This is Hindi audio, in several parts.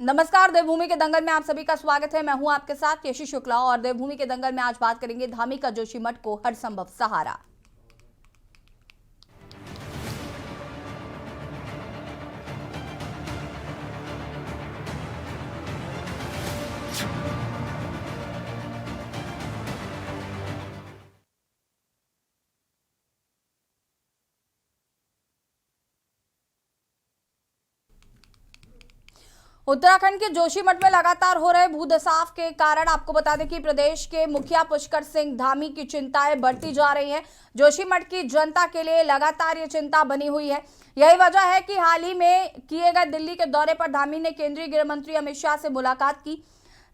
नमस्कार। देवभूमि के दंगल में आप सभी का स्वागत है। मैं हूं आपके साथ यशी शुक्ला और देवभूमि के दंगल में आज बात करेंगे धामी का जोशीमठ को हर संभव सहारा। उत्तराखंड के जोशीमठ में लगातार हो रहे भूधसाव के कारण आपको बता दें कि प्रदेश के मुखिया पुष्कर सिंह धामी की चिंताएं बढ़ती जा रही हैं। जोशीमठ की जनता के लिए लगातार ये चिंता बनी हुई है। यही वजह है कि हाल ही में किए गए दिल्ली के दौरे पर धामी ने केंद्रीय गृह मंत्री अमित शाह से मुलाकात की।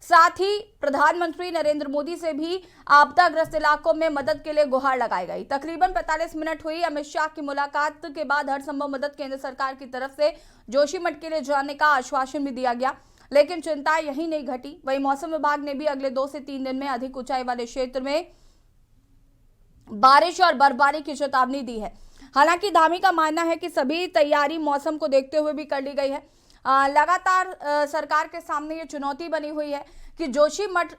साथ ही प्रधानमंत्री नरेंद्र मोदी से भी आपदाग्रस्त इलाकों में मदद के लिए गुहार लगाई गई। तकरीबन 45 मिनट हुई अमित शाह की मुलाकात के बाद हर संभव मदद केंद्र सरकार की तरफ से जोशीमठ के लिए जाने का आश्वासन भी दिया गया, लेकिन चिंताएं यही नहीं घटी। वहीं मौसम विभाग ने भी अगले 2 से 3 दिन में अधिक ऊंचाई वाले क्षेत्र में बारिश और बर्फबारी की चेतावनी दी है। हालांकि धामी का मानना है कि सभी तैयारी मौसम को देखते हुए भी कर ली गई है। लगातार सरकार के सामने ये चुनौती बनी हुई है कि जोशीमठ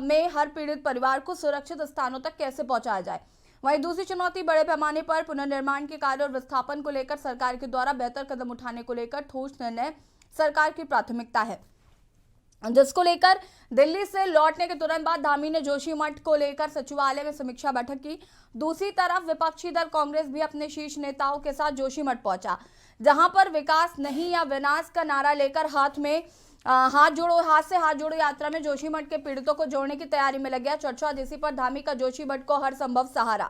में हर पीड़ित परिवार को सुरक्षित स्थानों तक कैसे पहुंचाया जाए। वहीं दूसरी चुनौती बड़े पैमाने पर पुनर्निर्माण के कार्य और विस्थापन को लेकर सरकार के द्वारा बेहतर कदम उठाने को लेकर ठोस निर्णय सरकार की प्राथमिकता है, जिसको लेकर दिल्ली से लौटने के तुरंत बाद धामी ने जोशीमठ को लेकर सचिवालय में समीक्षा बैठक की। दूसरी तरफ विपक्षी दल कांग्रेस भी अपने शीर्ष नेताओं के साथ जोशीमठ पहुंचा, जहां पर विकास नहीं या विनाश का नारा लेकर हाथ से हाथ जोड़ो यात्रा में जोशीमठ के पीड़ितों को जोड़ने की तैयारी में लग गया। चर्चा इसी पर धामी का जोशीमठ को हर संभव सहारा।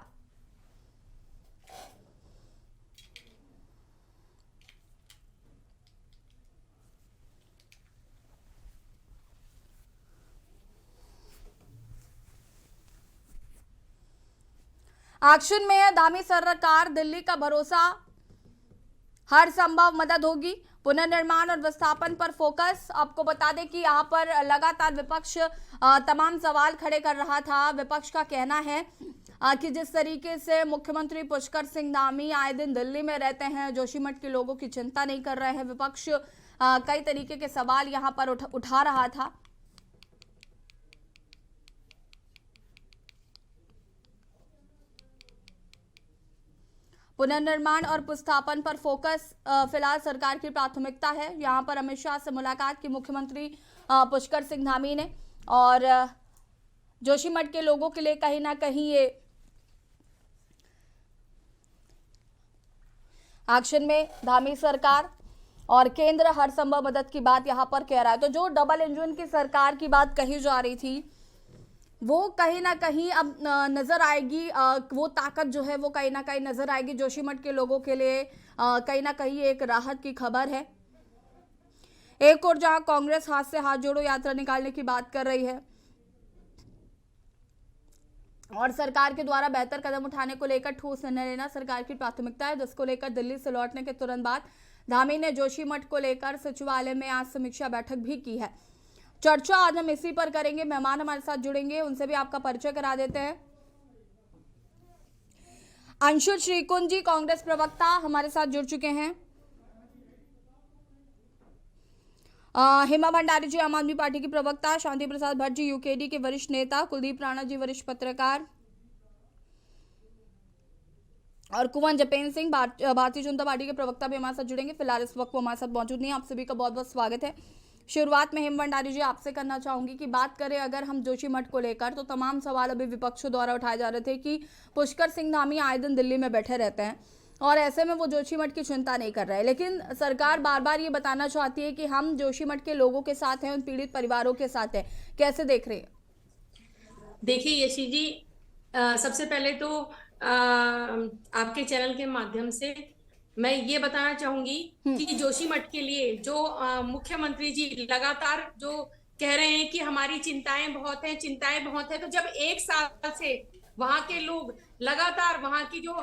एक्शन में है धामी सरकार, दिल्ली का भरोसा, हर संभव मदद होगी। पुनर्निर्माण और विस्थापन पर फोकस। आपको बता दें कि यहाँ पर लगातार विपक्ष तमाम सवाल खड़े कर रहा था। विपक्ष का कहना है कि जिस तरीके से मुख्यमंत्री पुष्कर सिंह धामी आए दिन दिल्ली में रहते हैं, जोशीमठ के लोगों की चिंता नहीं कर रहे हैं। विपक्ष कई तरीके के सवाल यहाँ पर उठा रहा था। पुनर्निर्माण और विस्थापन पर फोकस फिलहाल सरकार की प्राथमिकता है। यहां पर अमित शाह से मुलाकात की मुख्यमंत्री पुष्कर सिंह धामी ने, और जोशीमठ के लोगों के लिए कहीं ना कहीं ये एक्शन में धामी सरकार और केंद्र हर संभव मदद की बात यहां पर कह रहा है। तो जो डबल इंजन की सरकार की बात कही जा रही थी, वो कहीं ना कहीं अब नजर आएगी। वो ताकत जो है वो कहीं ना कहीं नजर आएगी जोशीमठ के लोगों के लिए। कहीं ना कहीं एक राहत की खबर है। एक और जहां कांग्रेस हाथ से हाथ जोड़ो यात्रा निकालने की बात कर रही है और सरकार के द्वारा बेहतर कदम उठाने को लेकर ठोस निर्णय लेना सरकार की प्राथमिकता है, जिसको लेकर दिल्ली से लौटने के तुरंत बाद धामी ने जोशीमठ को लेकर सचिवालय में आज समीक्षा बैठक भी की है। चर्चा आज हम इसी पर करेंगे। मेहमान हमारे साथ जुड़ेंगे, उनसे भी आपका परिचय करा देते हैं। अंशुल श्रीकुंज जी, कांग्रेस प्रवक्ता, हमारे साथ जुड़ चुके हैं। हेमा भंडारी जी, आम आदमी पार्टी की प्रवक्ता। शांति प्रसाद भट्ट जी, यूकेडी के वरिष्ठ नेता। कुलदीप राणा जी, वरिष्ठ पत्रकार। और कुंवर जपेंद्र सिंह, भारतीय जनता पार्टी के प्रवक्ता भी हमारे साथ जुड़ेंगे। फिलहाल इस वक्त वो हमारे साथ मौजूद नहीं है। आप सभी का बहुत बहुत स्वागत है। शुरुआत में हेमा भंडारी जी आपसे करना चाहूंगी कि बात करें अगर हम जोशीमठ को लेकर, तो तमाम सवाल अभी विपक्षों द्वारा उठाए जा रहे थे कि पुष्कर सिंह धामी आए दिन दिल्ली में बैठे रहते हैं और ऐसे में वो जोशीमठ की चिंता नहीं कर रहे, लेकिन सरकार बार बार ये बताना चाहती है कि हम जोशीमठ के लोगों के साथ हैं, उन पीड़ित परिवारों के साथ हैं। कैसे देख रहे हैं? देखिए यशी जी, सबसे पहले तो आपके चैनल के माध्यम से मैं ये बताना चाहूंगी कि जोशीमठ के लिए जो मुख्यमंत्री जी लगातार जो कह रहे हैं कि हमारी चिंताएं बहुत हैं, तो जब 1 साल से वहां के लोग लगातार, वहां की जो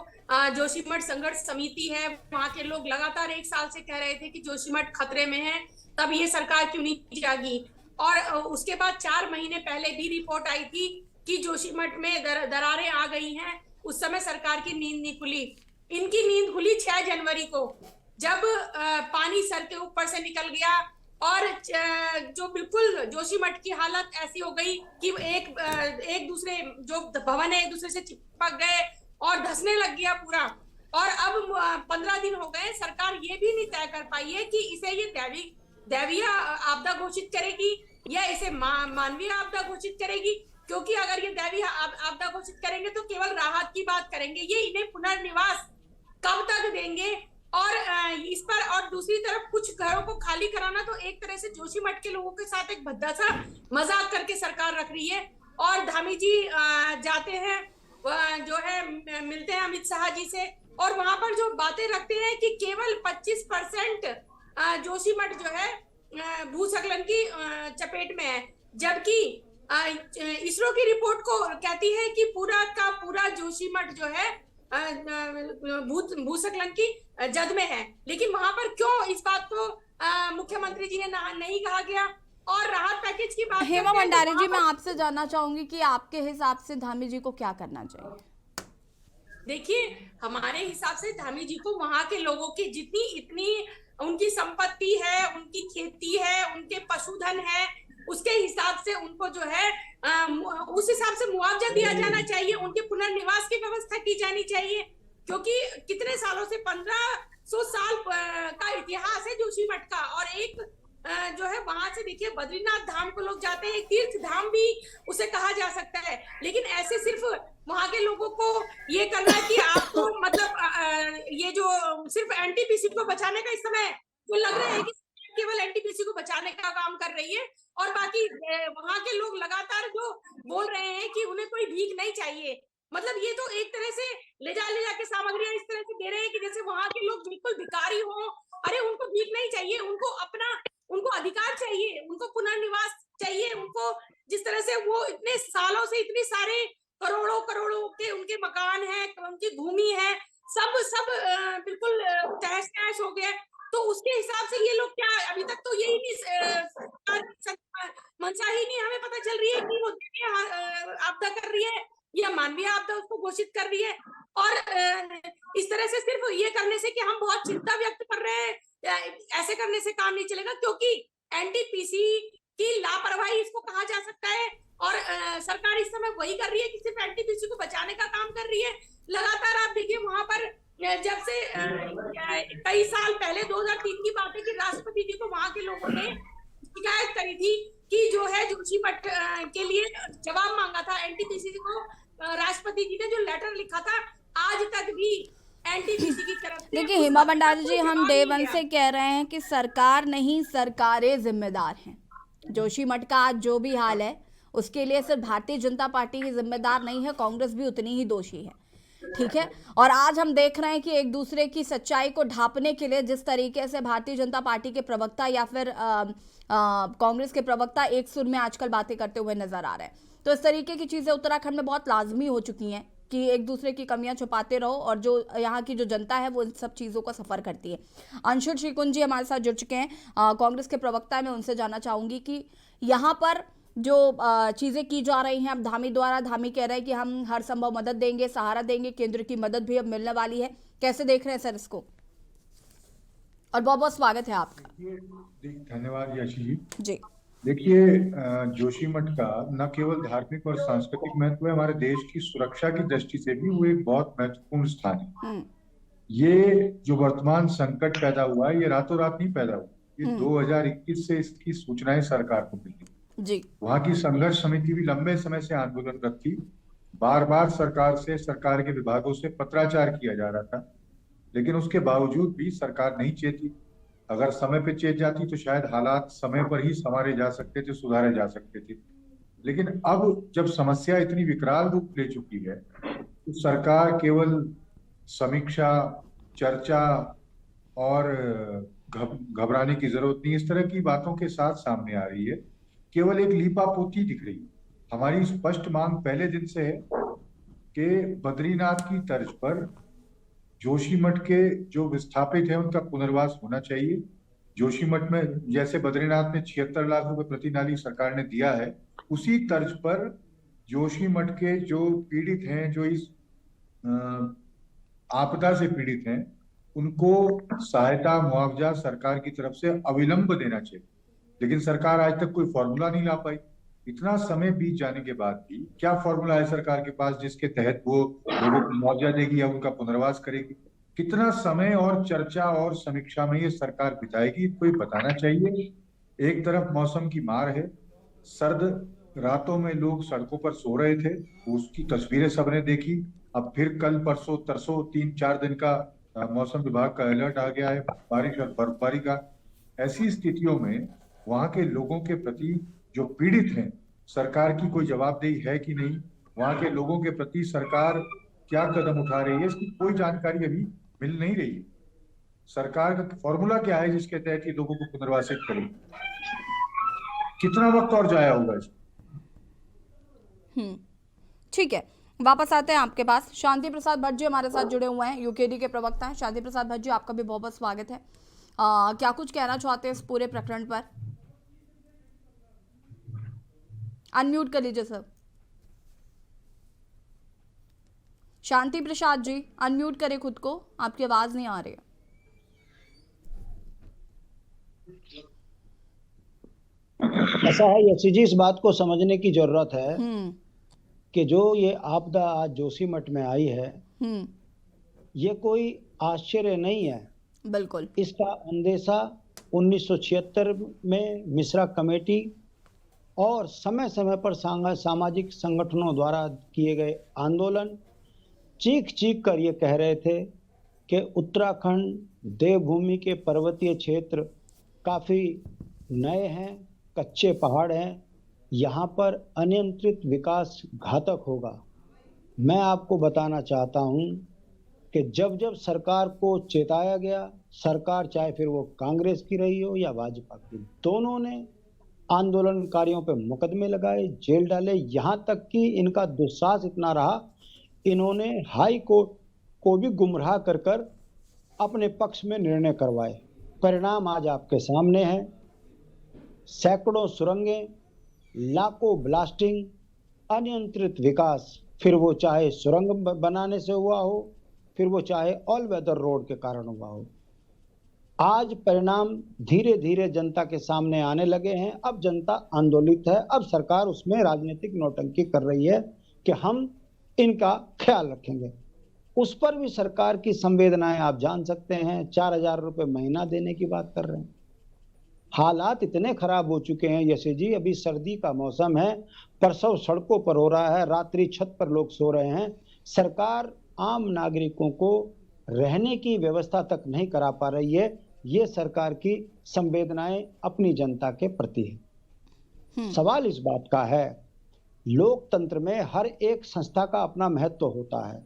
जोशीमठ संघर्ष समिति है, वहां के लोग लगातार 1 साल से कह रहे थे कि जोशीमठ खतरे में है, तब ये सरकार क्यों नहीं जागी। और उसके बाद 4 महीने पहले भी रिपोर्ट आई थी कि जोशीमठ में दरारें आ गई हैं। उस समय सरकार की नींद नहीं खुली। इनकी नींद खुली 6 जनवरी को, जब पानी सर के ऊपर से निकल गया और जो बिल्कुल जोशी मठ की हालत ऐसी हो गई कि एक दूसरे जो भवन है एक दूसरे से चिपक गए और धंसने लग गया पूरा। और अब 15 दिन हो गए, सरकार ये भी नहीं तय कर पाई है कि इसे ये दैवीय आपदा घोषित करेगी या इसे मानवीय आपदा घोषित करेगी। क्योंकि अगर ये दैवीय आपदा घोषित करेंगे तो केवल राहत की बात करेंगे, ये इन्हें पुनर्निवास कब तक देंगे। और इस पर और दूसरी तरफ कुछ घरों को खाली कराना तो एक तरह से जोशी मठ के लोगों के साथ एक भद्दा सा मजाक करके सरकार रख रही है। और धामी जी जाते हैं, जो है मिलते हैं अमित शाह जी से, और वहां पर जो बातें रखते हैं कि केवल 25% जोशी मठ जो है भूस्खलन की चपेट में है, जबकि इसरो की रिपोर्ट को कहती है कि पूरा का पूरा जोशी मठ जो है भूस्खलन की जद में है। लेकिन वहां पर क्यों इस बात को मुख्यमंत्री जी ने नहीं कहा गया। और राहत पैकेज की बात हेमा करते हैं तो भंडारी जी, वहां मैं पर आपसे जानना चाहूंगी कि आपके हिसाब से धामी जी को क्या करना चाहिए? देखिए, हमारे हिसाब से धामी जी को वहां के लोगों की जितनी इतनी उनकी संपत्ति है, उनकी खेती है, उनके पशुधन है, उसके हिसाब से उनको जो है उस हिसाब से मुआवजा दिया जाना चाहिए, उनके पुनर्निवास की व्यवस्था की जानी चाहिए। क्योंकि कितने सालों से 1500 साल का इतिहास है जोशी मठ का। और एक जो है वहां से देखिए बद्रीनाथ धाम को लोग जाते हैं, एक तीर्थ धाम भी उसे कहा जा सकता है। लेकिन ऐसे सिर्फ वहां के लोगों को ये करना है कि आपको मतलब ये जो सिर्फ एनटीपीसी को बचाने का इस समय तो लग रहा है कि केवल एनटीपीसी को बचाने का काम कर रही है। और बाकी वहां के लोग लगातार जो बोल रहे हैं कि उन्हें कोई भीख नहीं चाहिए। मतलब ये तो एक तरह से ले जा के सामग्रियां इस तरह से दे रहे हैं कि जैसे वहां के लोग बिल्कुल भिखारी हो। अरे उनको भीख नहीं चाहिए, उनको अधिकार चाहिए, उनको पुनर्निवास चाहिए। उनको जिस तरह से वो इतने सालों से इतने सारे करोड़ों करोड़ों के उनके मकान है, उनकी भूमि है, सब बिल्कुल तहस नहस हो गया। तो उसके हिसाब से ये लोग क्या अभी तक तो यही नहीं मंशा ही नहीं हमें पता चल रही है कि वो आपदा कर रही है या मानवीय आपदा उसको घोषित कर रही है। और इस तरह से सिर्फ ये करने से कि हम बहुत चिंता व्यक्त कर रहे हैं, ऐसे करने से काम नहीं चलेगा। क्योंकि एनटीपीसी की लापरवाही इसको कहा जा सकता है। और सरकार इस समय वही कर रही है कि सिर्फ एनटीपीसी को बचाने का काम कर रही है। लगातार आप देखिए वहां पर जब से कई साल पहले 2003 की बात है कि राष्ट्रपति जी को वहां के लोगों ने शिकायत करी थी कि जो है जोशी मठ के लिए जवाब मांगा था एनटीपीसी को। राष्ट्रपति जी ने जो लेटर लिखा था, आज तक भी एनटीपीसी की तरफ से देखिए हेमा भंडारी जी, हम डे वन से कह रहे हैं कि सरकार नहीं, सरकारें जिम्मेदार हैं। जोशी मठ का आज जो भी हाल है उसके लिए सिर्फ भारतीय जनता पार्टी ही जिम्मेदार नहीं है, कांग्रेस भी उतनी ही दोषी है। ठीक है, और आज हम देख रहे हैं कि एक दूसरे की सच्चाई को ढांपने के लिए जिस तरीके से भारतीय जनता पार्टी के प्रवक्ता या फिर कांग्रेस के प्रवक्ता एक सुर में आजकल बातें करते हुए नजर आ रहे हैं। तो इस तरीके की चीजें उत्तराखंड में बहुत लाजमी हो चुकी हैं कि एक दूसरे की कमियां छुपाते रहो, और जो यहाँ की जो जनता है वो इन सब चीज़ों का सफ़र करती है। अंशुल श्रीकुंज जी हमारे साथ जुड़ चुके हैं, कांग्रेस के प्रवक्ता। मैं उनसे जानना चाहूँगी कि यहाँ पर जो चीज़ें की जा रही हैं अब धामी द्वारा, धामी कह रहे हैं कि हम हर संभव मदद देंगे, सहारा देंगे, केंद्र की मदद भी अब मिलने वाली है। कैसे देख रहे हैं सर इसको? और बहुत बहुत स्वागत है आपका। धन्यवाद यशी जी। जी देखिए, जोशी मठ का न केवल धार्मिक और सांस्कृतिक महत्व है, हमारे देश की सुरक्षा की दृष्टि से भी वो एक बहुत महत्वपूर्ण स्थान है। ये जो वर्तमान संकट पैदा हुआ है, ये रातों रात नहीं पैदा हुआ। ये 2021 से इसकी सूचनाएं सरकार को मिली जी। वहां की संघर्ष समिति भी लंबे समय से आंदोलनरत थी। बार बार सरकार के विभागों से पत्राचार किया जा रहा था, लेकिन उसके बावजूद भी सरकार नहीं चेती। अगर समय पे चेत जाती तो शायद हालात समय पर ही संवारे जा सकते थे, सुधारे जा सकते थे। लेकिन अब जब समस्या इतनी विकराल रूप ले चुकी है तो सरकार केवल समीक्षा, चर्चा और घबराने की जरूरत नहीं, इस तरह की बातों के साथ सामने आ रही है। केवल एक लीपापोती दिख रही है। हमारी स्पष्ट मांग पहले दिन से है कि बद्रीनाथ की तर्ज पर जोशी मठ के जो विस्थापित हैं उनका पुनर्वास होना चाहिए। जोशी मठ में जैसे बद्रीनाथ में 76 लाख रुपए प्रति नाली सरकार ने दिया है, उसी तर्ज पर जोशी मठ के जो पीड़ित हैं, जो इस आपदा से पीड़ित हैं, उनको सहायता मुआवजा सरकार की तरफ से अविलंब देना चाहिए। लेकिन सरकार आज तक कोई फॉर्मूला नहीं ला पाई। इतना समय बीत जाने के बाद भी क्या फॉर्मूला है सरकार के पास जिसके तहत वो लोगों को मुआवजा देगी या उनका पुनर्वास करेगी? कितना समय और चर्चा और समीक्षा में ये सरकार बिताएगी, कोई बताना चाहिए। एक तरफ मौसम की मार है, सर्द रातों में लोग सड़कों पर सो रहे थे, उसकी तस्वीरें सबने देखी। अब फिर कल परसों तरसों 3-4 दिन का मौसम विभाग का अलर्ट आ गया है बारिश और बर्फबारी का। ऐसी स्थितियों में वहां के लोगों के प्रति जो पीड़ित हैं, सरकार की कोई जवाबदेही है कि नहीं, वहां के लोगों के प्रति सरकार क्या कदम उठा रही है, इसकी कोई जानकारी अभी मिल नहीं रही है। सरकार का फॉर्मूला क्या है जिसके तहत ये लोगों को पुनर्वासित करे? कितना वक्त और जाया होगा इसमें? ठीक है, वापस आते हैं आपके पास। शांति प्रसाद भट्ट जी हमारे साथ जुड़े हुए हैं, यूकेडी के प्रवक्ता हैं। शांति प्रसाद भट्ट जी, आपका भी बहुत बहुत स्वागत है। क्या कुछ कहना चाहते हैं इस पूरे प्रकरण पर? अनम्यूट कर लीजिए सर। शांति प्रसाद जी, अनम्यूट करें खुद को, आपकी आवाज नहीं आ रही है। ऐसा है यशी जी, इस बात को समझने की जरूरत है कि जो ये आपदा आज जोशीमठ में आई है, ये कोई आश्चर्य नहीं है। बिल्कुल। इसका अंदेशा 1976 में मिश्रा कमेटी और समय समय पर सामाजिक संगठनों द्वारा किए गए आंदोलन चीख चीख कर ये कह रहे थे कि उत्तराखंड देवभूमि के पर्वतीय क्षेत्र काफ़ी नए हैं, कच्चे पहाड़ हैं, यहाँ पर अनियंत्रित विकास घातक होगा। मैं आपको बताना चाहता हूँ कि जब जब सरकार को चेताया गया, सरकार चाहे फिर वो कांग्रेस की रही हो या भाजपा की, दोनों ने आंदोलनकारियों पर मुकदमे लगाए, जेल डाले। यहाँ तक कि इनका दुस्साहस इतना रहा, इन्होंने हाई कोर्ट को भी गुमराह कर कर अपने पक्ष में निर्णय करवाए। परिणाम आज आपके सामने है। सैकड़ों सुरंगें, लाखों ब्लास्टिंग, अनियंत्रित विकास, फिर वो चाहे सुरंग बनाने से हुआ हो, फिर वो चाहे ऑल वेदर रोड के कारण हुआ हो। आज परिणाम धीरे धीरे जनता के सामने आने लगे हैं। अब जनता आंदोलित है। अब सरकार उसमें राजनीतिक नौटंकी कर रही है कि हम इनका ख्याल रखेंगे। उस पर भी सरकार की संवेदनाएं आप जान सकते हैं। 4,000 रुपए महीना देने की बात कर रहे हैं। हालात इतने खराब हो चुके हैं यशी जी, अभी सर्दी का मौसम है, प्रसव सड़कों पर हो रहा है, रात्रि छत पर लोग सो रहे हैं। सरकार आम नागरिकों को रहने की व्यवस्था तक नहीं करा पा रही है। ये सरकार की संवेदनाएं अपनी जनता के प्रति है। सवाल इस बात का है, लोकतंत्र में हर एक संस्था का अपना महत्व होता है।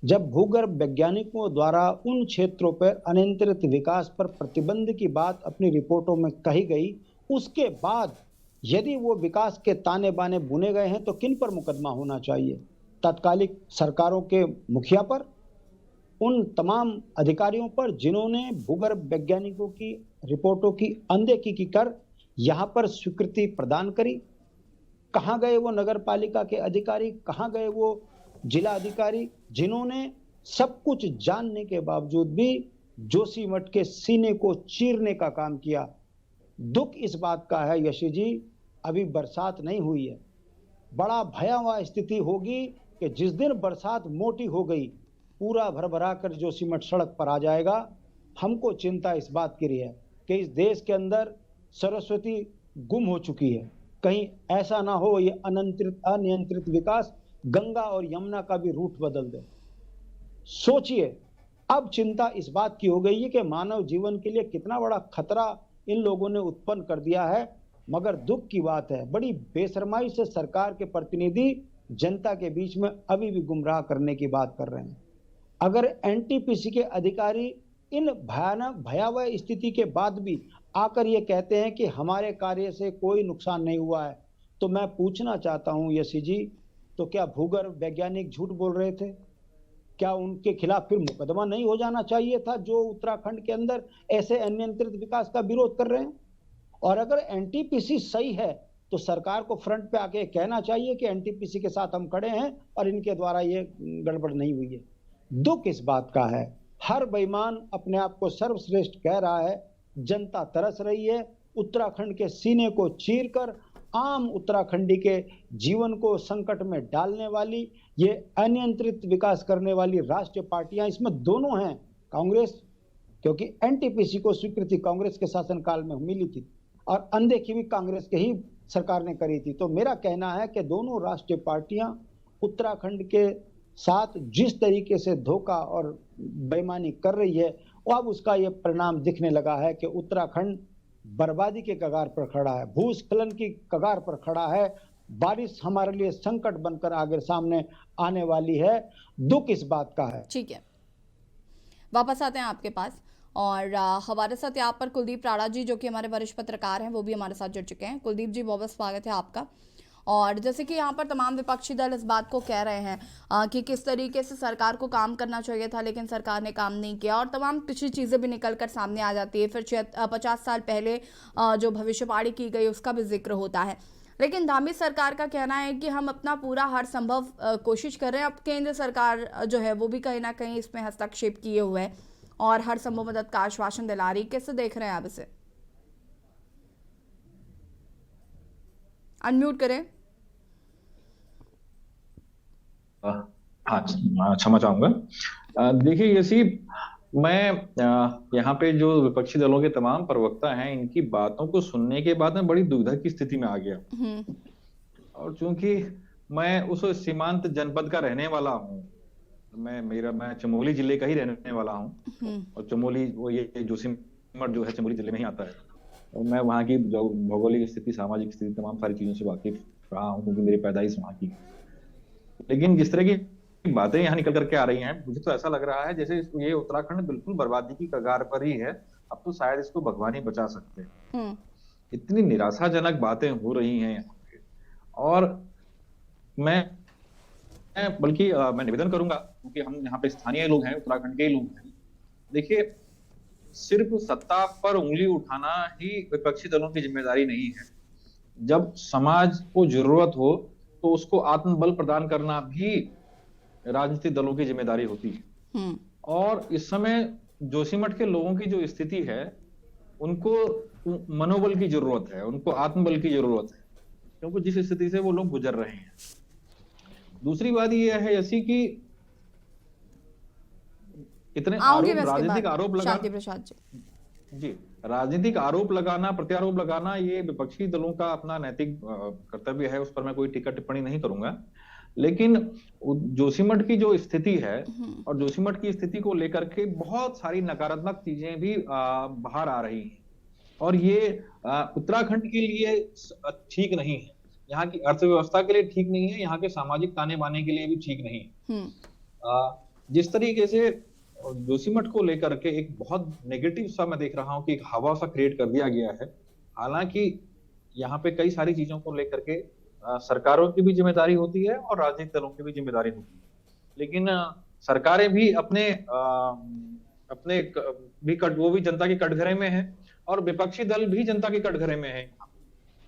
जब भूगर्भ वैज्ञानिकों द्वारा उन क्षेत्रों पर अनियंत्रित विकास पर प्रतिबंध की बात अपनी रिपोर्टों में कही गई, उसके बाद यदि वो विकास के ताने बाने बुने गए हैं तो किन पर मुकदमा होना चाहिए? तत्कालिक सरकारों के मुखिया पर, उन तमाम अधिकारियों पर जिन्होंने भूगर्भ वैज्ञानिकों की रिपोर्टों की अनदेखी कर यहाँ पर स्वीकृति प्रदान करी। कहाँ गए वो नगर पालिका के अधिकारी, कहाँ गए वो जिला अधिकारी जिन्होंने सब कुछ जानने के बावजूद भी जोशीमठ के सीने को चीरने का काम किया? दुख इस बात का है यशी जी, अभी बरसात नहीं हुई है। बड़ा भयावह स्थिति होगी कि जिस दिन बरसात मोटी हो गई, पूरा भरभरा कर जोशीमठ सड़क पर आ जाएगा। हमको चिंता इस बात की रही है कि इस देश के अंदर सरस्वती गुम हो चुकी है। कहीं ऐसा ना हो ये अनियंत्रित विकास गंगा और यमुना का भी रूट बदल दे। सोचिए, अब चिंता इस बात की हो गई है कि मानव जीवन के लिए कितना बड़ा खतरा इन लोगों ने उत्पन्न कर दिया है। मगर दुख की बात है, बड़ी बेशर्माई से सरकार के प्रतिनिधि जनता के बीच में अभी भी गुमराह करने की बात कर रहे हैं। अगर एनटीपीसी के अधिकारी इन भयावह स्थिति के बाद भी आकर ये कहते हैं कि हमारे कार्य से कोई नुकसान नहीं हुआ है, तो मैं पूछना चाहता हूं यशी जी, तो क्या भूगर्भ वैज्ञानिक झूठ बोल रहे थे? क्या उनके खिलाफ फिर मुकदमा नहीं हो जाना चाहिए था जो उत्तराखंड के अंदर ऐसे अनियंत्रित विकास का विरोध कर रहे हैं? और अगर एनटीपीसी सही है तो सरकार को फ्रंट पे आके कहना चाहिए कि एनटीपीसी के साथ हम खड़े हैं और इनके द्वारा ये गड़बड़ नहीं हुई है। दुख इस बात का है, हर बेईमान अपने आप को सर्वश्रेष्ठ कह रहा है, जनता तरस रही है, उत्तराखंड के सीने को चीरकर आम उत्तराखंडी के जीवन को संकट में डालने वाली, ये अनियंत्रित विकास करने वाली राष्ट्रीय पार्टियां, इसमें दोनों हैं कांग्रेस, क्योंकि एनटीपीसी को स्वीकृति कांग्रेस के शासनकाल में मिली थी और अनदेखी भी कांग्रेस के ही सरकार ने करी थी। तो मेरा कहना है कि दोनों राष्ट्रीय पार्टियां उत्तराखंड के साथ जिस तरीके से धोखा और बेईमानी कर रही है, वो अब उसका ये परिणाम दिखने लगा है कि उत्तराखंड बर्बादी के कगार पर खड़ा है, भूस्खलन की कगार पर खड़ा है। बारिश हमारे लिए संकट बनकर आगे सामने आने वाली है। दुख इस बात का है। ठीक है, वापस आते हैं आपके पास और हमारे साथ यहाँ पर कुलदीप राणा जी जो कि हमारे वरिष्ठ पत्रकार हैं वो भी हमारे साथ जुड़ चुके हैं। कुलदीप जी, बहुत बहुत स्वागत है आपका। और जैसे कि यहाँ पर तमाम विपक्षी दल इस बात को कह रहे हैं कि किस तरीके से सरकार को काम करना चाहिए था लेकिन सरकार ने काम नहीं किया, और तमाम पिछली चीज़ें भी निकल कर सामने आ जाती है। फिर 50 साल पहले जो भविष्यवाणी की गई उसका भी जिक्र होता है। लेकिन धामी सरकार का कहना है कि हम अपना पूरा हर संभव कोशिश कर रहे हैं। अब केंद्र सरकार जो है वो भी कहीं ना कहीं इसमें हस्तक्षेप किए हुए है और हर संभव मदद का आश्वासन दिला रही। कैसे देख रहे हैं आप इसे? अनम्यूट करें। हाँ, क्षमा चाहूंगा। देखिए यसी, मैं यहाँ पे जो विपक्षी दलों के तमाम प्रवक्ता हैं, इनकी बातों को सुनने के बाद मैं बड़ी दुविधा की स्थिति में आ गया। और चूंकि मैं उस सीमांत जनपद का रहने वाला हूँ, मैं चमोली जिले का ही रहने वाला हूँ, और चमोली वो ये जोशीमठ जो है चमोली जिले में ही आता है। और मैं वहाँ की जो भौगोलिक स्थिति, सामाजिक स्थिति, तमाम सारी चीजों से वाकिफ रहा हूँ क्योंकि मेरी पैदाइश वहाँ की। लेकिन जिस तरह की बातें यहाँ निकल करके आ रही हैं, मुझे तो ऐसा लग रहा है जैसे ये उत्तराखंड बिल्कुल बर्बादी की कगार पर ही है। अब तो शायद इसको भगवान ही बचा सकते हैं। इतनी निराशाजनक बातें हो रही हैं यहाँ पे। और बल्कि मैं निवेदन करूंगा, क्योंकि हम यहाँ पे स्थानीय लोग हैं, उत्तराखंड के ही लोग हैं। देखिए, सिर्फ सत्ता पर उंगली उठाना ही विपक्षी दलों की जिम्मेदारी नहीं है। जब समाज को जरूरत हो तो उसको आत्मबल प्रदान करना भी राजनीतिक दलों की जिम्मेदारी होती है। और इस समय जोशीमठ के लोगों की जो स्थिति है, उनको मनोबल की जरूरत है, उनको आत्मबल की जरूरत है, क्योंकि जिस स्थिति से वो लोग गुजर रहे हैं। दूसरी बात यह है ऐसी कि इतने राजनीतिक आरोप राजनीतिक आरोप लगाना, प्रत्यारोप लगाना, ये विपक्षी दलों का अपना नैतिक कर्तव्य है, उस पर मैं कोई टीका टिप्पणी नहीं करूंगा। लेकिन जोशीमठ की जो स्थिति है और जोशीमठ की स्थिति को लेकर के बहुत सारी नकारात्मक चीजें भी बाहर आ रही हैं, और ये उत्तराखंड के लिए ठीक नहीं है, यहाँ की अर्थव्यवस्था के लिए ठीक नहीं है, यहाँ के सामाजिक ताने बाने के लिए भी ठीक नहीं है। जिस तरीके से जोशीमठ को लेकर के एक बहुत नेगेटिव सा मैं देख रहा हूं कि एक हवा सा क्रिएट कर दिया गया है। हालांकि यहाँ पे कई सारी चीजों को लेकर के सरकारों की भी जिम्मेदारी होती है और राजनीतिक दलों की भी जिम्मेदारी होती है। लेकिन सरकारें भी वो भी जनता के कटघरे में है और विपक्षी दल भी जनता के कटघरे में है।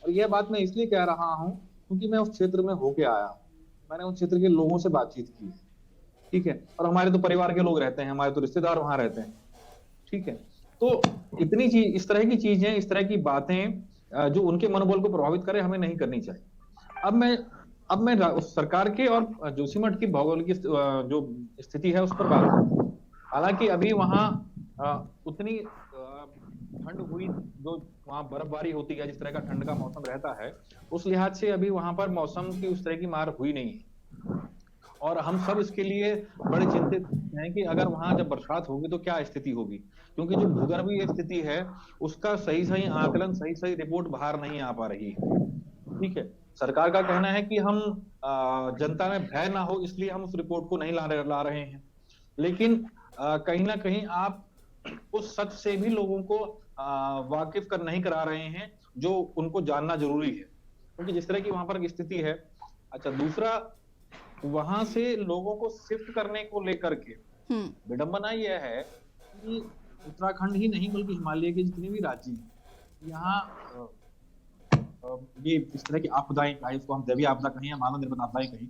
और यह बात मैं इसलिए कह रहा हूं क्योंकि मैं उस क्षेत्र में होके आया हूं, मैंने उस क्षेत्र के लोगों से बातचीत की है, ठीक है, और हमारे तो परिवार के लोग रहते हैं, हमारे तो रिश्तेदार वहां रहते हैं, ठीक है। तो इस तरह की चीजें, इस तरह की बातें जो उनके मनोबल को प्रभावित करे, हमें नहीं करनी चाहिए। अब मैं उस सरकार के और जोशीमठ की भौगोलिक जो स्थिति है उस पर बात करूं। हालांकि अभी वहां उतनी ठंड हुई, जो वहां बर्फबारी होती है, जिस तरह का ठंड का मौसम रहता है, उस लिहाज से अभी वहां पर मौसम की उस तरह की मार हुई नहीं है। और हम सब इसके लिए बड़े चिंतित हैं कि अगर वहां जब बरसात होगी तो क्या स्थिति होगी, क्योंकि जो भूगर्भीय स्थिति है उसका सही आकलन, सही रिपोर्ट बाहर नहीं आ पा रही है, ठीक है। सरकार का कहना है कि हम जनता में भय ना हो इसलिए हम उस रिपोर्ट को नहीं ला रहे हैं, लेकिन कहीं ना कहीं आप उस सच से भी लोगों को वाकिफ नहीं करा रहे हैं जो उनको जानना जरूरी है, क्योंकि जिस तरह की वहां पर स्थिति है। अच्छा, दूसरा, वहां से लोगों को शिफ्ट करने को लेकर के विडंबना यह है कि उत्तराखंड ही नहीं बल्कि हिमालय के जितने भी राज्य हैं, यहाँ ये इस तरह की आपदाएं, चाहे इसको हम दैवीय आपदा कहें या मानव निर्मित आपदाएं कहें,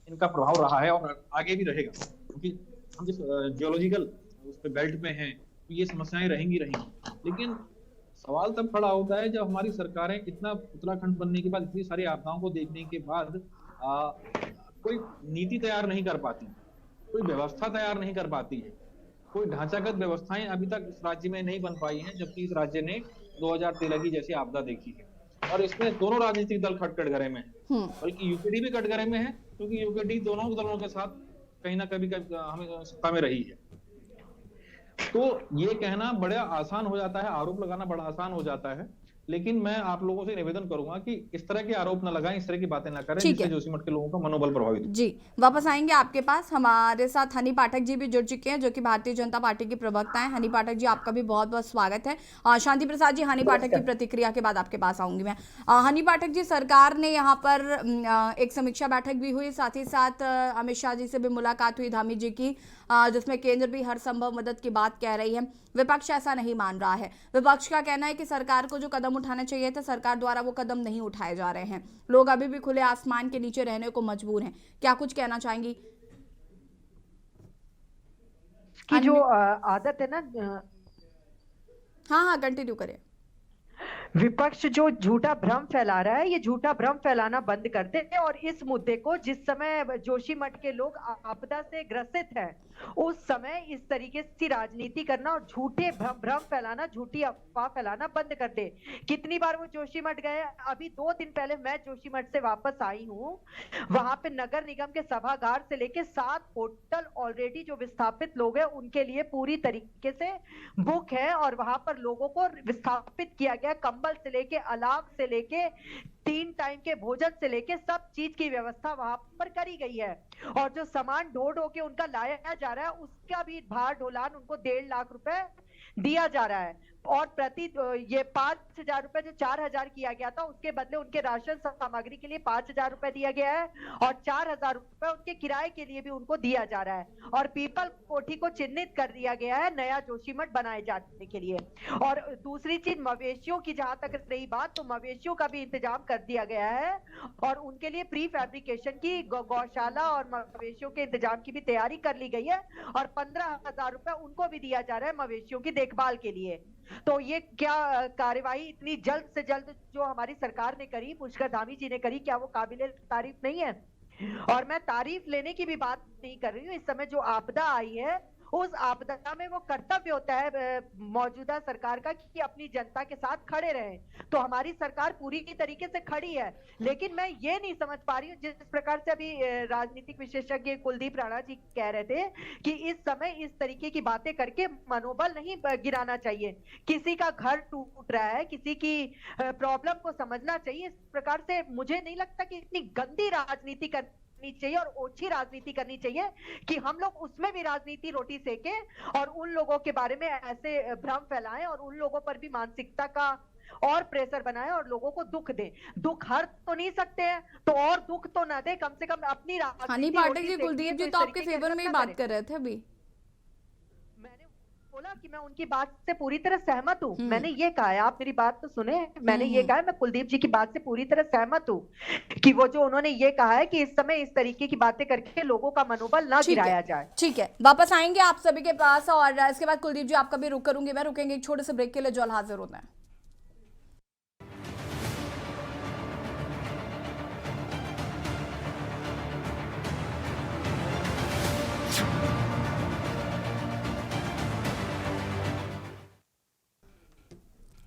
इनका प्रभाव रहा है और आगे भी रहेगा, क्योंकि हम जिस जियोलॉजिकल उस पे बेल्ट में हैं तो ये समस्याएं रहेंगी। लेकिन सवाल तब खड़ा होता है जब हमारी सरकारें इतना उत्तराखंड बनने के बाद इतनी सारी आपदाओं को देखने के बाद कोई नीति तैयार नहीं कर पाती, कोई व्यवस्था तैयार नहीं कर पाती है, कोई ढांचागत व्यवस्थाएं अभी तक इस राज्य में नहीं बन पाई हैं, जबकि इस राज्य ने 2013 की जैसी आपदा देखी है। और इसमें दोनों राजनीतिक दल कटघरे में है, बल्कि यूकेडी भी कटघरे में है, क्योंकि यूकेडी दोनों दलों के साथ कहीं ना कभी हमें सत्ता में रही है। तो ये कहना बड़ा आसान हो जाता है, आरोप लगाना बड़ा आसान हो जाता है, लेकिन मैं आप लोगों से निवेदन करूंगा कि इस तरह के आरोप न लगाएं, इस तरह की बातें न करें जिससे जोशीमठ के लोगों का मनोबल प्रभावित हो। जी, वापस आएंगे आपके पास। हमारे साथ हनी पाठक जी भी जुड़ चुके हैं, जो कि भारतीय जनता पार्टी की प्रवक्ता हैं। हनी पाठक जी, आपका भी बहुत बहुत स्वागत है। शांति प्रसाद जी, हनी पाठक की प्रतिक्रिया के बाद आपके पास आऊंगी मैं। हनी पाठक जी, सरकार ने यहाँ पर एक समीक्षा बैठक भी हुई, साथ ही साथ अमित शाह जी से भी मुलाकात हुई, धामी जी की, जिसमें केंद्र भी हर संभव मदद की बात कह रही है। विपक्ष ऐसा नहीं मान रहा है। विपक्ष का कहना है कि सरकार को जो कदम उठाने चाहिए थे, सरकार द्वारा वो कदम नहीं उठाए जा रहे हैं। लोग अभी भी खुले आसमान के नीचे रहने को मजबूर हैं। क्या कुछ कहना चाहेंगी? की जो आदत है ना, हाँ, कंटिन्यू करें। विपक्ष जो झूठा भ्रम फैला रहा है, ये झूठा भ्रम फैलाना बंद कर दे और इस मुद्दे को, जिस समय जोशीमठ के लोग आपदा से ग्रसित हैं, उस समय इस तरीके से राजनीति करना और झूठे भ्रम फैलाना, झूठी अफवाह फैलाना बंद कर दे। कितनी बार वो जोशीमठ गए? अभी 2 दिन पहले मैं जोशीमठ से वापस आई हूँ। वहां पे नगर निगम के सभागार से लेके 7 होटल ऑलरेडी जो विस्थापित लोग हैं उनके लिए पूरी तरीके से बुक है और वहां पर लोगों को विस्थापित किया गया। कंबल से लेके, अलाव से लेके, 3 टाइम के भोजन से लेके सब चीज की व्यवस्था वहां पर करी गई है। और जो सामान ढो के उनका लाया जा रहा है, उसका भी भार ढोलान उनको 1.5 लाख रुपए दिया जा रहा है। और प्रति ये 5,000 रुपए जो 4,000 किया गया था, उसके बदले उनके राशन सामग्री के लिए 5,000 रुपए दिया गया है और 4,000 रुपए उनके किराए के लिए भी उनको दिया जा रहा है। और पीपल कोठी को चिन्हित कर दिया गया है नया जोशीमठ बनाए जाने के लिए। और दूसरी चीज, मवेशियों की जहां तक रही बात, तो मवेशियों का भी इंतजाम कर दिया गया है और उनके लिए प्री फैब्रिकेशन की गौशाला और मवेशियों के इंतजाम की भी तैयारी कर ली गई है और 15,000 रुपए उनको भी दिया जा रहा है मवेशियों की देखभाल के लिए। तो ये क्या कार्यवाही इतनी जल्द से जल्द जो हमारी सरकार ने करी, पुष्कर धामी जी ने करी, क्या वो काबिले तारीफ नहीं है? और मैं तारीफ लेने की भी बात नहीं कर रही हूँ। इस समय जो आपदा आई है, उस आपदा में वो कर्तव्य होता है मौजूदा सरकार का कि अपनी जनता के साथ खड़े रहें। तो हमारी सरकार पूरी तरीके से खड़ी है, लेकिन मैं ये नहीं समझ पा रही हूँ, जिस प्रकार से अभी राजनीतिक विशेषज्ञ कुलदीप राणा जी कह रहे थे कि इस समय इस तरीके की बातें करके मनोबल नहीं गिराना चाहिए। किसी का घर टूट रहा है, किसी की प्रॉब्लम को समझना चाहिए। इस प्रकार से मुझे नहीं लगता कि इतनी गंदी राजनीति करनी चाहिए और ओछी राजनीति करनी चाहिए कि हम लोग उसमें भी राजनीति रोटी सेके और उन लोगों के बारे में ऐसे भ्रम फैलाएं और उन लोगों पर भी मानसिकता का और प्रेशर बनाएं और लोगों को दुख दें। दुख हर तो नहीं सकते हैं, तो और दुख तो ना दे, कम से कम अपनी राजनीति। हनी पाठक जी, कुलदीप जी तो आपके फेवर में ही बात कर रहे थे अभी। मैंने बोला कि मैं उनकी बात से पूरी तरह सहमत हूँ। मैंने ये कहा है, आप मेरी बात तो सुने, मैंने ये कहा है मैं कुलदीप जी की बात से पूरी तरह सहमत हूँ कि वो जो उन्होंने ये कहा है कि इस समय इस तरीके की बातें करके लोगों का मनोबल ना गिराया जाए। ठीक है, वापस आएंगे आप सभी के पास और इसके बाद कुलदीप जी आपका भी रुक करूंगी मैं। रुकेंगे एक छोटे से ब्रेक के लिए, जो हाजिर होना है।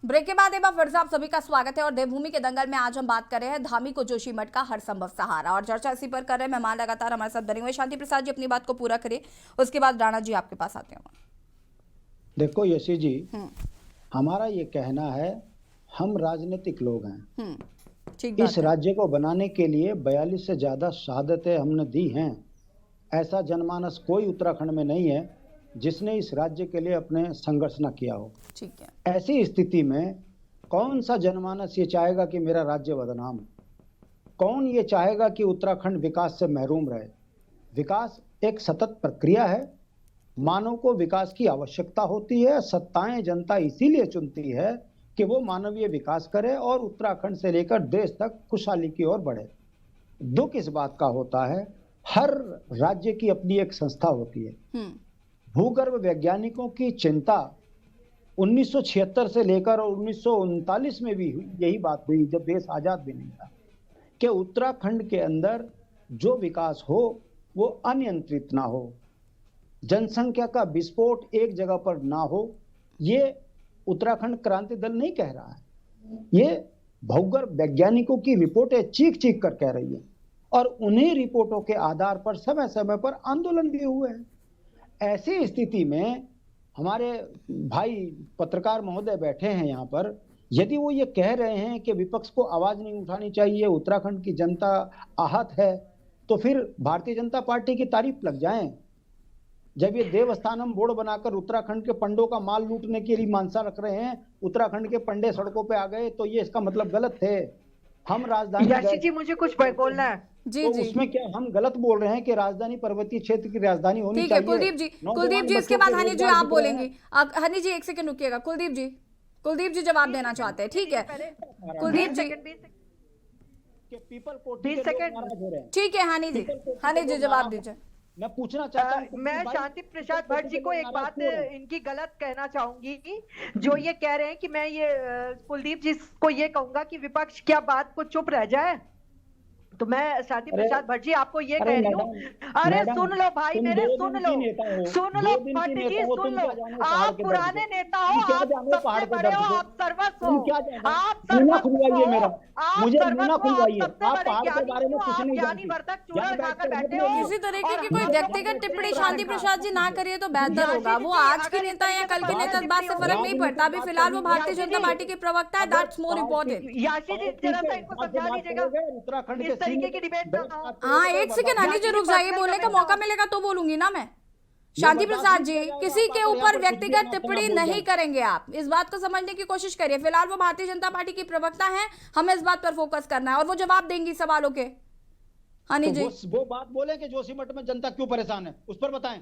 ब्रेक के बाद एक बार फिर से आप सभी का स्वागत है और देवभूमि के दंगल में आज हम बात कर रहे हैं धामी को जोशीमठ का हर संभव सहारा, और चर्चा इसी पर कर रहे हैं। मेहमान लगातार हमारे साथ बने हुए। शांति प्रसाद जी अपनी बात को पूरा करिए, उसके बाद राणा जी आपके पास आते हैं। देखो यशी जी, हमारा ये कहना है, हम राजनीतिक लोग हैं। ठीक, इस राज्य को बनाने के लिए 42 से ज्यादा शहादतें हमने दी हैं। ऐसा जनमानस कोई उत्तराखंड में नहीं है जिसने इस राज्य के लिए अपने संघर्ष न किया हो। ठीक है। ऐसी स्थिति में कौन सा जनमानस ये चाहेगा कि मेरा राज्य बदनाम हो? कौन ये चाहेगा कि उत्तराखंड विकास से महरूम रहे? विकास एक सतत प्रक्रिया है। मानव को विकास की आवश्यकता होती है। सत्ताएं जनता इसीलिए चुनती है कि वो मानवीय विकास करे और उत्तराखंड से लेकर देश तक खुशहाली की ओर बढ़े। दुख इस बात का होता है, हर राज्य की अपनी एक संस्था होती है। भूगर्भ वैज्ञानिकों की चिंता 1976 से लेकर और 1939 में भी यही बात हुई, जब देश आजाद भी नहीं था, कि उत्तराखंड के अंदर जो विकास हो वो अनियंत्रित ना हो, जनसंख्या का विस्फोट एक जगह पर ना हो। ये उत्तराखंड क्रांति दल नहीं कह रहा है, ये भौगोलिक वैज्ञानिकों की रिपोर्टें चीख चीख कर कह रही है, और उन्हीं रिपोर्टों के आधार पर समय समय पर आंदोलन भी हुए हैं। ऐसी स्थिति में हमारे भाई पत्रकार महोदय बैठे हैं यहाँ पर, यदि वो ये कह रहे हैं कि विपक्ष को आवाज नहीं उठानी चाहिए, उत्तराखंड की जनता आहत है, तो फिर भारतीय जनता पार्टी की तारीफ लग जाएं। जब ये देवस्थानम बोर्ड बनाकर उत्तराखंड के पंडों का माल लूटने के लिए मानसा रख रहे हैं, उत्तराखंड के पंडे सड़कों पे आ गए, तो ये इसका मतलब गलत है। हम राजधानी याशी जी मुझे कुछ बोलना है। जी तो जी उसमें क्या हम गलत बोल रहे हैं कि राजधानी पर्वतीय क्षेत्र की राजधानी होनी ठीक है चाहिए? कुलदीप जी, कुलदीप जी इसके बाद हनी जी आप बोलेंगे। आप हनी जी एक सेकंड रुकिएगा, कुलदीप जी जवाब देना चाहते हैं, ठीक है कुलदीप जी, कि पीपल कोठी के 20 लोग सेकंड। नाराज हो रहे हैं। ठीक है हनी जी जवाब दीजिए। मैं पूछना चाहता हूं, मैं शांति प्रसाद भट्ट जी को एक बात इनकी गलत कहना चाहूंगी, जो ये कह रहे हैं कि मैं ये कुलदीप जी को ये कहूंगा कि विपक्ष क्या बात को चुप रह जाए, तो मैं शांति प्रसाद भट्ट जी आपको ये कह रही हूँ, अरे सुन लो भाई मेरे, सुन लो भट्ट जी सुन लो, आप पुराने नेता हो, आप सबसे बड़े हो, आप सर्वस्व हो, आप सर्वस्व हो, मुझे मुन्ना खुलवाइए, आप सबसे पहाड़ के बारे में कुछ नहीं ज्ञानी वर्तक चूड़ा खाकर बैठे हो। किसी तरीके की कोई व्यक्तिगत टिप्पणी शांति प्रसाद जी ना करिए तो बेहतर होगा। वो आज के नेता या कल के नेता, इस बात से फर्क नहीं पड़ता। अभी फिलहाल वो भारतीय जनता पार्टी के प्रवक्ता है, दैट्स मोर इम्पोर्टेंट। याशी जी जरा सा इनको समझा दीजिएगा, उत्तराखंड इस तरीके की डिबेट ना हो। हाँ एक सेकंड हनी जी रुक जाइए, बोलने का मौका मिलेगा तो बोलूंगी ना मैं। शांति प्रसाद जी किसी के ऊपर व्यक्तिगत टिप्पणी नहीं करेंगे, आप इस बात को समझने की कोशिश करिए। फिलहाल वो भारतीय जनता पार्टी की प्रवक्ता हैं, हमें इस बात पर फोकस करना है और वो जवाब देंगी सवालों के। हनी जी वो बात बोले कि जोशीमठ में जनता क्यों परेशान है, उस पर बताएं।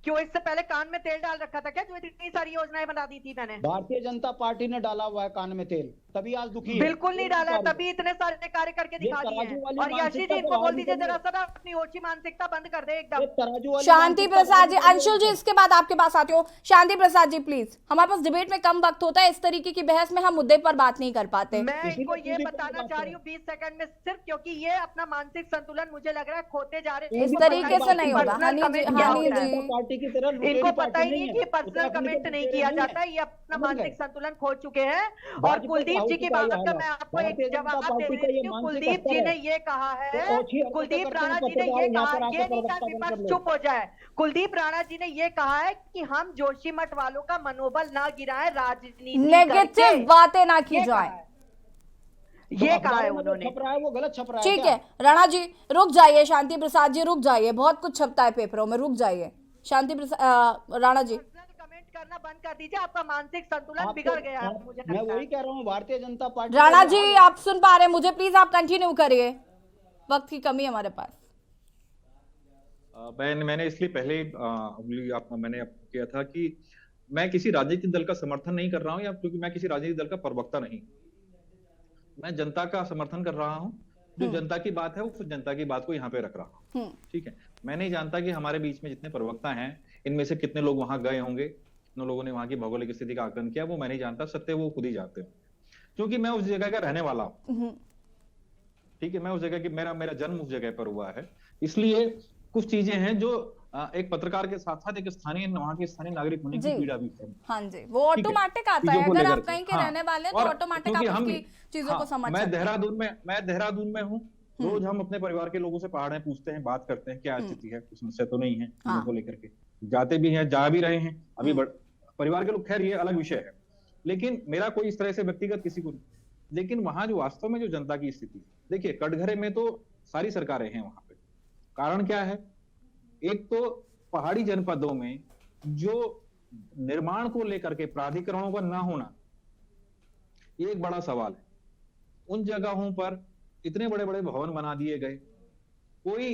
क्यों इससे पहले कान में तेल डाल रखा था क्या, जो इतनी सारी योजनाएं बना दी थी मैंने? भारतीय जनता पार्टी ने डाला हुआ है कान में तेल, तभी आज दुखी है। बिल्कुल नहीं डाला, तभी इतने सारे कार्य करके दिखा दिए हैं। और याशी जी इनको बोल दीजिए जरा सा अपनी ओछी मानसिकता बंद कर दे एकदम। शांति प्रसाद जी, अंशुल जी इसके बाद आपके पास आती हूँ। शांति प्रसाद जी प्लीज, हमारे पास डिबेट में कम वक्त होता है, इस तरीके की बहस में हम मुद्दे पर बात नहीं कर पाते। मैं इनको ये बताना चाह रही हूँ 20 सेकंड में सिर्फ, क्योंकि ये अपना मानसिक संतुलन मुझे लग रहा है खोते जा रहे हैं। इस तरीके से नहीं होगा हनी जी, पार्टी की तरह इनको पता ही नहीं कि पर्सनल कमेंट नहीं किया जाता है, ये अपना मानसिक संतुलन खो चुके हैं। और कुलदीप जी की बात का मैं आपको एक जवाब दे देती हूँ। कुलदीप जी ने ये कहा है, कुलदीप राणा जी ने ये कहा, ये नहीं कहा विपक्ष चुप हो जाए। कुलदीप राणा जी ने ये कहा है कि हम जोशीमठ वालों का मनोबल ना गिराएं, राजनीति नेगेटिव बातें ना की जाए, ये कहा है उन्होंने। छप रहा है वो गलत छप रहा है। ठीक है राणा जी रुक जाइए, शांति प्रसाद जी रुक जाइए, बहुत कुछ छपता है पेपरों में, रुक जाइए। शांति प्रसाद राणा जी कमेंट करना बंद कर दीजिए, आपका मानसिक संतुलन बिगड़ गया है मुझे मैं वही कह रहा हूँ, भारतीय जनता पार्टी। राणा जी आप सुन पा रहे हैं मुझे, प्लीज आप कंटिन्यू करिए, वक्त की कमी है हमारे पास। मैंने इसलिए पहले मैंने आपको किया था कि मैं किसी राजनीतिक दल का समर्थन नहीं कर रहा हूं, या क्योंकि मैं किसी राजनीतिक दल का प्रवक्ता नहीं, मैं जनता का समर्थन कर रहा हूं। जो जनता की बात है वो सिर्फ जनता की बात को यहाँ पे रख रहा हूँ, ठीक है। मैं नहीं जानता कि हमारे बीच में जितने प्रवक्ता हैं इनमें से कितने लोग वहां गए होंगे, कितने लोगों ने वहां की भौगोलिक स्थिति का आकलन किया, वो मैं नहीं जानता, सत्य वो खुद ही जानते हैं। क्योंकि मैं उस जगह का रहने वाला हूँ, ठीक है, मैं उस जगह की, मेरा जन्म उस जगह पर हुआ है, इसलिए कुछ चीजें हैं जो एक पत्रकार के साथ साथ एक स्थानीय, वहां के स्थानीय नागरिक होने की पीड़ा भी है। हाँ जी, वो ऑटोमेटिक आता है, अगर आप कहीं के रहने वाले हैं तो ऑटोमेटिक आप उसकी चीजों को समझ सकते हैं। मैं देहरादून में हूँ, रोज हम अपने परिवार के लोगों से पहाड़ में पूछते हैं, बात करते हैं क्या स्थिति है, कुछ समस्या तो नहीं है चीजों को लेकर के, जाते भी हैं, जा भी रहे हैं अभी परिवार के लोग, खैर ये अलग विषय है, लेकिन मेरा कोई इस तरह से व्यक्तिगत किसी को, लेकिन वहां जो वास्तव में जो जनता की स्थिति, देखिए कटघरे में तो सारी सरकारें हैं वहां पे, कारण क्या है, एक तो पहाड़ी जनपदों में जो निर्माण को लेकर के प्राधिकरणों का ना होना, ये एक बड़ा सवाल है। उन जगहों पर इतने बड़े बड़े भवन बना दिए गए, कोई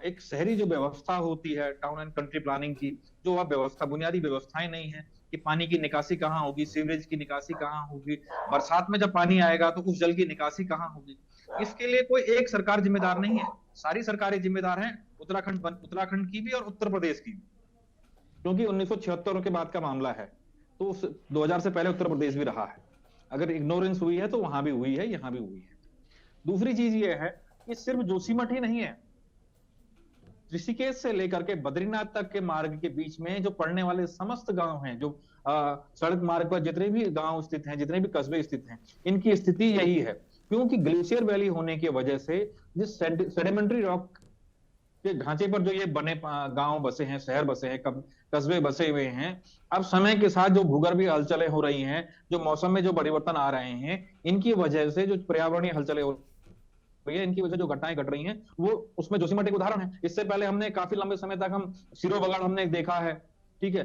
एक शहरी जो व्यवस्था होती है टाउन एंड कंट्री प्लानिंग की, जो वह व्यवस्था, बुनियादी व्यवस्थाएं नहीं है कि पानी की निकासी कहाँ होगी, सीवरेज की निकासी कहाँ होगी, बरसात में जब पानी आएगा तो उस जल की निकासी कहाँ होगी, इसके लिए कोई एक सरकार जिम्मेदार नहीं है, सारी सरकारें जिम्मेदार हैं, उत्तराखंड की भी और उत्तर प्रदेश की भी, क्योंकि 1976 के बाद का मामला है, तो 2000 से पहले उत्तर प्रदेश भी रहा है। अगर इग्नोरेंस हुई है तो वहां भी हुई है, यहां भी हुई है। दूसरी चीज ये है कि सिर्फ जोशीमठ ही नहीं है, ऋषिकेश से लेकर के बद्रीनाथ तक के मार्ग के बीच में जो पड़ने वाले समस्त गांव हैं, जो सड़क मार्ग पर जितने भी गांव स्थित हैं, जितने भी कस्बे स्थित हैं, इनकी स्थिति यही है। क्योंकि ग्लेशियर वैली होने की वजह से जिस सेडिमेंट्री रॉक के ढांचे पर जो ये बने गांव बसे हैं, शहर बसे हैं, कस्बे बसे हुए हैं, अब समय के साथ जो भूगर्भीय हलचलें हो रही हैं, जो मौसम में जो परिवर्तन आ रहे हैं, इनकी वजह से जो पर्यावरणीय हलचलें हो रही है, इनकी वजह से जो घटनाएं घट रही हैं, वो उसमें जोशीमठ एक उदाहरण है। इससे पहले हमने काफी लंबे समय तक हम सिरोबगढ़ हमने देखा है, ठीक है,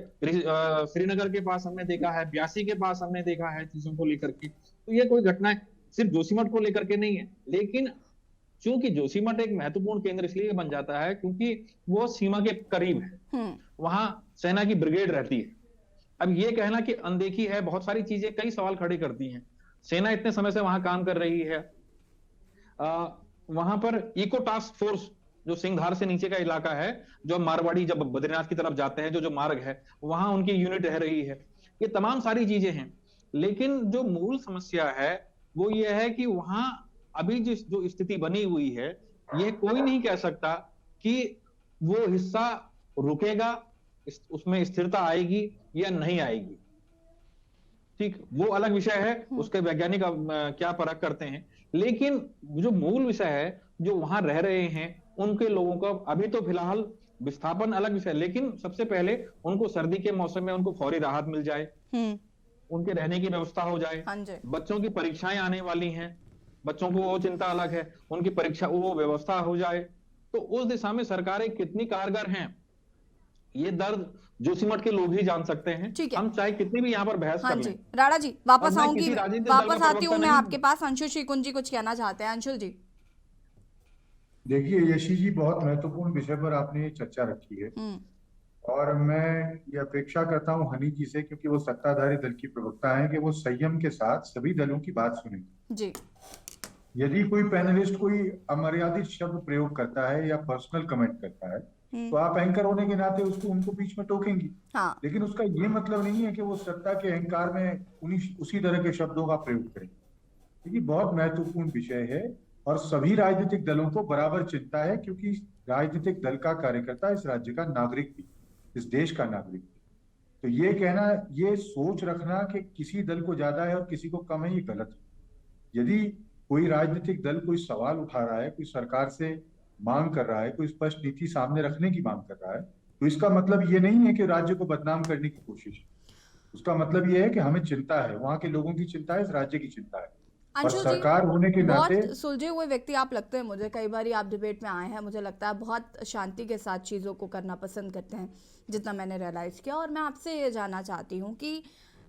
श्रीनगर के पास हमने देखा है, ब्यासी के पास हमने देखा है चीजों को लेकर के। तो ये कोई घटना सिर्फ जोशीमठ को लेकर के नहीं है, लेकिन चूंकि जोशीमठ एक महत्वपूर्ण केंद्र इसलिए बन जाता है क्योंकि वो सीमा के करीब है, वहां सेना की ब्रिगेड रहती है। अब ये कहना कि अनदेखी है, बहुत सारी चीजें कई सवाल खड़े करती हैं। सेना इतने समय से वहां काम कर रही है, वहां पर इको टास्क फोर्स जो सिंघधार से नीचे का इलाका है, जो मारवाड़ी जब बद्रीनाथ की तरफ जाते हैं, जो मार्ग है, वहां उनकी यूनिट रह रही है। ये तमाम सारी चीजें हैं, लेकिन जो मूल समस्या है वो ये है कि वहां अभी जो स्थिति बनी हुई है, ये कोई नहीं कह सकता कि वो हिस्सा रुकेगा, उसमें स्थिरता आएगी या नहीं आएगी। ठीक, वो अलग विषय है, उसके वैज्ञानिक क्या परख करते हैं, लेकिन जो मूल विषय है, जो वहां रह रहे हैं उनके लोगों का अभी तो फिलहाल विस्थापन अलग विषय, लेकिन सबसे पहले उनको सर्दी के मौसम में उनको फौरी राहत मिल जाए, उनके रहने की व्यवस्था हो जाए। बच्चों की परीक्षाएं आने वाली हैं, बच्चों को वो चिंता अलग है, उनकी परीक्षा वो व्यवस्था हो जाए। तो उस दिशा में सरकारें कितनी कारगर हैं, ये दर्द जोशीमठ के लोग ही जान सकते हैं। हम चाहे कितनी भी यहाँ पर बहस कर लें। राणा जी वापस आऊंगी, वापस आती हूँ मैं आपके पास। अंशुल श्रीकुंज जी कुछ कहना चाहते हैं। अंशुल जी देखिए यशी जी, बहुत महत्वपूर्ण विषय पर आपने चर्चा रखी है और मैं ये अपेक्षा करता हूँ हनी जी से, क्योंकि वो सत्ताधारी दल की प्रवक्ता हैं, कि वो संयम के साथ सभी दलों की बात सुनेंगे जी। यदि कोई पैनलिस्ट कोई अमर्यादित शब्द प्रयोग करता है या पर्सनल कमेंट करता है तो आप एंकर होने के नाते उसको उनको बीच में टोकेंगी। हाँ। लेकिन उसका ये मतलब नहीं है कि वो सत्ता के अहंकार में उसी तरह के शब्दों का प्रयोग करें। देखिए बहुत महत्वपूर्ण विषय है और सभी राजनीतिक दलों को बराबर चिंता है, क्योंकि राजनीतिक दल का कार्यकर्ता इस राज्य का नागरिक भी, इस देश का नागरिक भी। तो ये कहना, ये सोच रखना कि किसी दल को ज्यादा है और किसी को कम है, ये गलत है। यदि कोई राजनीतिक दल कोई सवाल उठा रहा है, कोई सरकार से मांग कर रहा है, कोई स्पष्ट नीति सामने रखने की मांग कर रहा है, तो इसका मतलब ये नहीं है कि राज्य को बदनाम करने की कोशिश है। उसका मतलब ये है कि हमें चिंता है, वहां के लोगों की चिंता है, इस राज्य की चिंता है। और सरकार होने के नाते बहुत सुलझे हुए व्यक्ति आप लगते हैं मुझे, कई बार आप डिबेट में आए हैं, मुझे लगता है बहुत शांति के साथ चीज़ों को करना पसंद करते हैं, जितना मैंने रियलाइज़ किया। और मैं आपसे ये जानना चाहती हूँ कि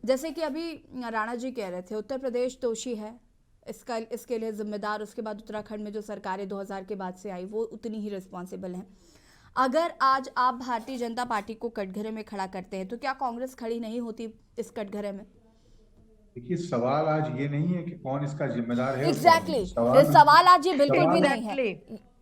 जैसे कि अभी राणा जी कह रहे थे उत्तर प्रदेश दोषी है, इसके लिए जिम्मेदार, उसके बाद उत्तराखंड में जो सरकारें 2000 के बाद से आई वो उतनी ही रिस्पॉन्सिबल हैं। अगर आज आप भारतीय जनता पार्टी को कटघरे में खड़ा करते हैं तो क्या कांग्रेस खड़ी नहीं होती इस कटघरे में? देखिए सवाल आज ये नहीं है कि कौन इसका जिम्मेदार है। एग्जैक्टली सवाल आज ये बिल्कुल भी नहीं है।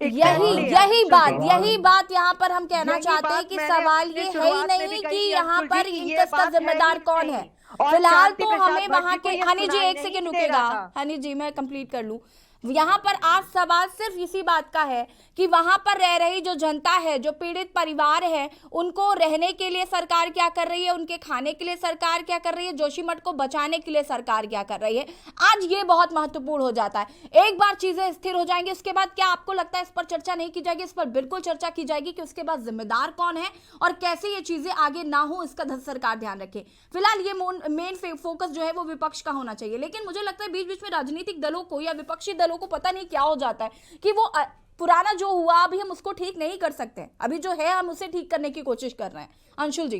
यही बात यहाँ पर हम कहना चाहते हैं कि सवाल ये है ही नहीं कि यहाँ पर इसका जिम्मेदार कौन है। फिलहाल तो हमें वहाँ के, हनी जी एक सेकेंड रुकेगा, हनी जी मैं कंप्लीट कर लूं। यहाँ पर आज सवाल सिर्फ इसी बात का है कि वहां पर रह रही जो जनता है, जो पीड़ित परिवार है, उनको रहने के लिए सरकार क्या कर रही है, उनके खाने के लिए सरकार क्या कर रही है, जोशीमठ को बचाने के लिए सरकार क्या कर रही है। आज ये बहुत महत्वपूर्ण हो जाता है। एक बार चीजें स्थिर हो जाएंगी उसके बाद क्या आपको लगता है इस पर चर्चा नहीं की जाएगी? इस पर बिल्कुल चर्चा की जाएगी कि उसके बाद जिम्मेदार कौन है और कैसे ये चीजें आगे ना हो, इसका सरकार ध्यान रखे। फिलहाल ये मेन फोकस जो है वो विपक्ष का होना चाहिए, लेकिन मुझे लगता है बीच बीच में राजनीतिक दलों को या विपक्षी दलों को पता नहीं क्या हो जाता है कि वो पुराना जो हुआ अभी हम उसको ठीक नहीं कर सकते, अभी जो है हम उसे ठीक करने की कोशिश कर रहे हैं। अंशुल जी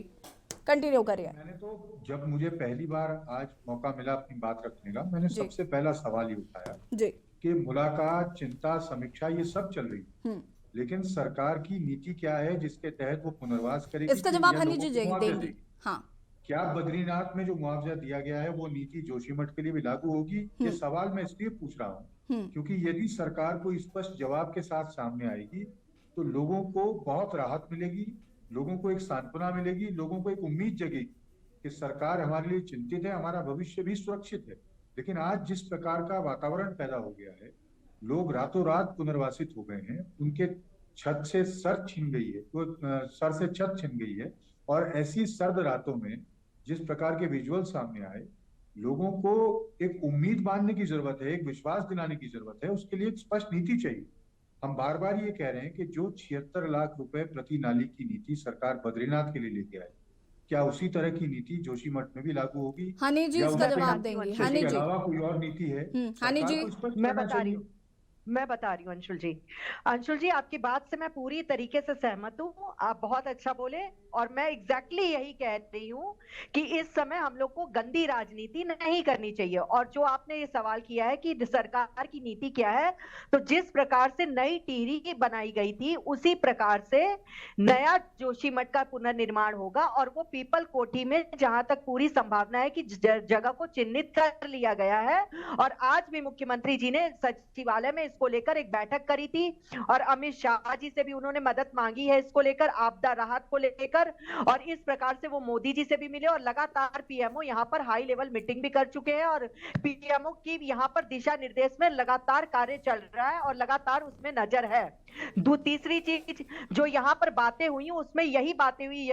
कंटिन्यू करिए। मैंने तो जब मुझे पहली बार आज मौका मिला अपनी बात रखने का, मैंने सबसे पहला सवाल ये उठाया कि मुलाकात, चिंता, समीक्षा ये सब चल रही है, लेकिन सरकार की नीति क्या है जिसके तहत वो पुनर्वास करेगी? इसका जवाब हनी जी देंगे। हाँ, क्या बद्रीनाथ में जो मुआवजा दिया गया है वो नीति जोशीमठ के लिए भी लागू होगी? ये सवाल मैं इसलिए पूछ रहा हूँ क्योंकि यदि सरकार को स्पष्ट जवाब के साथ सामने आएगी तो लोगों को बहुत राहत मिलेगी, लोगों को एक सांत्वना मिलेगी, लोगों को एक उम्मीद जगेगी कि सरकार हमारे लिए चिंतित है, हमारा भविष्य भी सुरक्षित है। लेकिन आज जिस प्रकार का वातावरण पैदा हो गया है, लोग रातों रात पुनर्वासित हो गए हैं, उनके छत से सर छिन गई है, तो सर से छत छिन गई है। और ऐसी सर्द रातों में जिस प्रकार के विजुअल सामने आए, लोगों को एक उम्मीद बांधने की जरूरत है, एक विश्वास दिलाने की जरूरत है। उसके लिए एक स्पष्ट नीति चाहिए। हम बार बार ये कह रहे हैं कि जो 76 लाख रुपए प्रति नाली की नीति सरकार बद्रीनाथ के लिए लेके आई, क्या उसी तरह की नीति जोशीमठ में भी लागू होगी? हनी जी या इसका उसके जवाब देंगी। हनी इसके जी, अलावा कोई और नीति है? हनी सरकार जी, को स्पष्ट मैं करना बता रही चाहिए। हूँ अंशुल जी। अंशुल जी, आपकी बात से मैं पूरी तरीके से सहमत हूँ। आप बहुत अच्छा बोले और मैं एग्जैक्टली यही कह रही हूँ कि इस समय हम लोग को गंदी राजनीति नहीं करनी चाहिए। और जो आपने ये सवाल किया है कि सरकार की नीति क्या है, तो जिस प्रकार से नई टिहरी बनाई गई थी उसी प्रकार से नया जोशीमठ का पुनर्निर्माण होगा। और वो पीपल कोठी में जहां तक पूरी संभावना है कि जगह को चिन्हित कर लिया गया है। और आज भी मुख्यमंत्री जी ने सचिवालय में इसको लेकर एक बैठक करी थी और अमित शाह जी से भी उन्होंने मदद मांगी है इसको लेकर, आपदा राहत को लेकर। और इस प्रकार से वो मोदी जी से भी मिले और लगातार पीएमओ यहाँ पर हाई लेवल मीटिंग भी कर चुके हैं। और पीएमओ की यहाँ पर दिशा निर्देश में लगातार कार्य चल रहा है और लगातार उसमें नजर है। तीसरी चीज जो यहाँ पर बातें हुई उसमें यही बातें हुई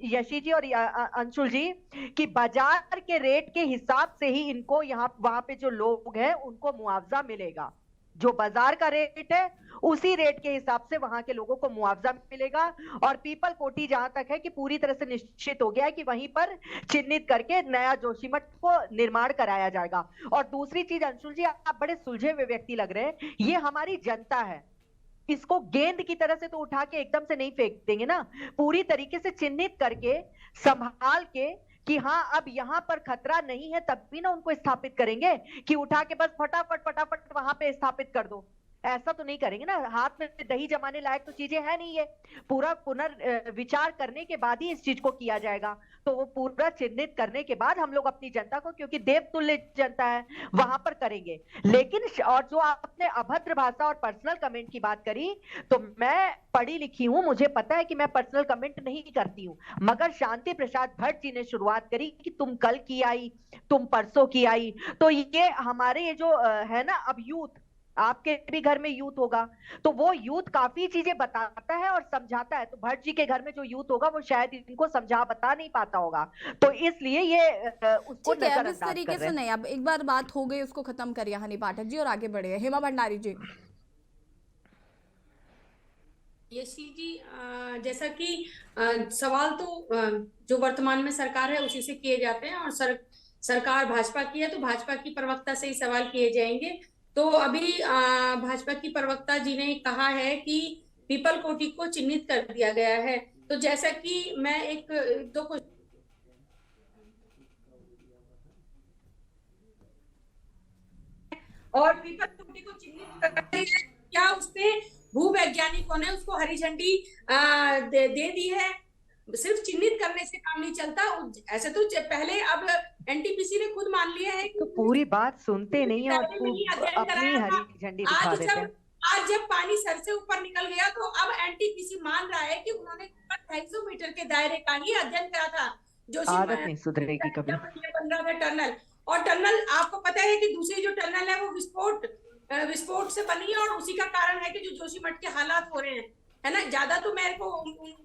यशी जी और अंशुल जी कि बाजार के रेट के हिसाब से ही इनको यहाँ वहां पे जो लोग हैं उनको मुआवजा मिलेगा। जो बाजार का रेट है उसी रेट के हिसाब से वहां के लोगों को मुआवजा मिलेगा। और पीपल कोठी जहां तक है कि पूरी तरह से निश्चित हो गया है कि वहीं पर चिन्हित करके नया जोशीमठ को निर्माण कराया जाएगा। और दूसरी चीज अंशुल जी, आप बड़े सुलझे हुए व्यक्ति लग रहे हैं। ये हमारी जनता है, इसको गेंद की तरह से तो उठा के एकदम से नहीं फेंक देंगे ना। पूरी तरीके से चिन्हित करके संभाल के कि हाँ अब यहाँ पर खतरा नहीं है, तब भी ना उनको स्थापित करेंगे कि उठा के बस फटाफट वहां पे स्थापित कर दो। ऐसा तो नहीं करेंगे ना। हाथ में दही जमाने लायक तो चीजें है नहीं। ये पूरा पुनर्विचार करने के बाद ही इस चीज को किया जाएगा। तो वो पूरा चिन्हित करने के बाद हम लोग अपनी जनता को, क्योंकि देवतुल्य जनता है, वहां पर करेंगे। लेकिन और जो आपने अभद्र भाषा और पर्सनल कमेंट की बात करी, तो मैं पढ़ी लिखी हूं, मुझे पता है कि मैं पर्सनल कमेंट नहीं करती हूं। मगर शांति प्रसाद भट्ट जी ने शुरुआत करी कि तुम कल की आई, तुम परसों की आई। तो ये हमारे ये जो है ना, अब यूथ, आपके भी घर में यूथ होगा, तो वो यूथ काफी चीजें बताता है और समझाता है। तो भट्ट जी के घर में जो यूथ होगा वो शायद इनको समझा बता नहीं पाता होगा, तो इसलिए ये उसको ठीक है। अब इस नजरअंदाज तरीके कर रहे से हैं। नहीं, अब एक बार बात हो गई उसको खत्म करिए हनी पाठक जी और आगे बढ़े। हेमा भंडारी जी। यशी जी, जैसा कि सवाल तो जो वर्तमान में सरकार है उसी से किए जाते हैं और सरकार भाजपा की है तो भाजपा की प्रवक्ता से ही सवाल किए जाएंगे। तो अभी भाजपा की प्रवक्ता जी ने कहा है कि पीपल कोठी को चिन्हित कर दिया गया है। तो जैसा कि मैं एक दो और पीपल कोठी को चिन्हित कर दिया है, क्या उसने भूवैज्ञानिकों ने उसको हरी झंडी दे दी है? सिर्फ चिन्हित करने से काम नहीं चलता। ऐसे तो पहले अब एनटीपीसी ने खुद मान लिया है कि तो पूरी बात सुनते नहीं और अध्ययन अपनी कराया था। हरी झंडी दिखा देते हैं। आज जब पानी सर से ऊपर निकल गया तो अब एनटीपीसी मान रहा है कि उन्होंने 250 मीटर के दायरे का ही अध्ययन करा था। आदत नहीं सुधरेगी कभी। 15 था टनल, और टनल आपको पता है कि दूसरी जो टनल है वो विस्फोट से बनी है और उसी का कारण है कि जो जोशीमठ के हालात हो रहे हैं, है ना। ज्यादा तो मेरे को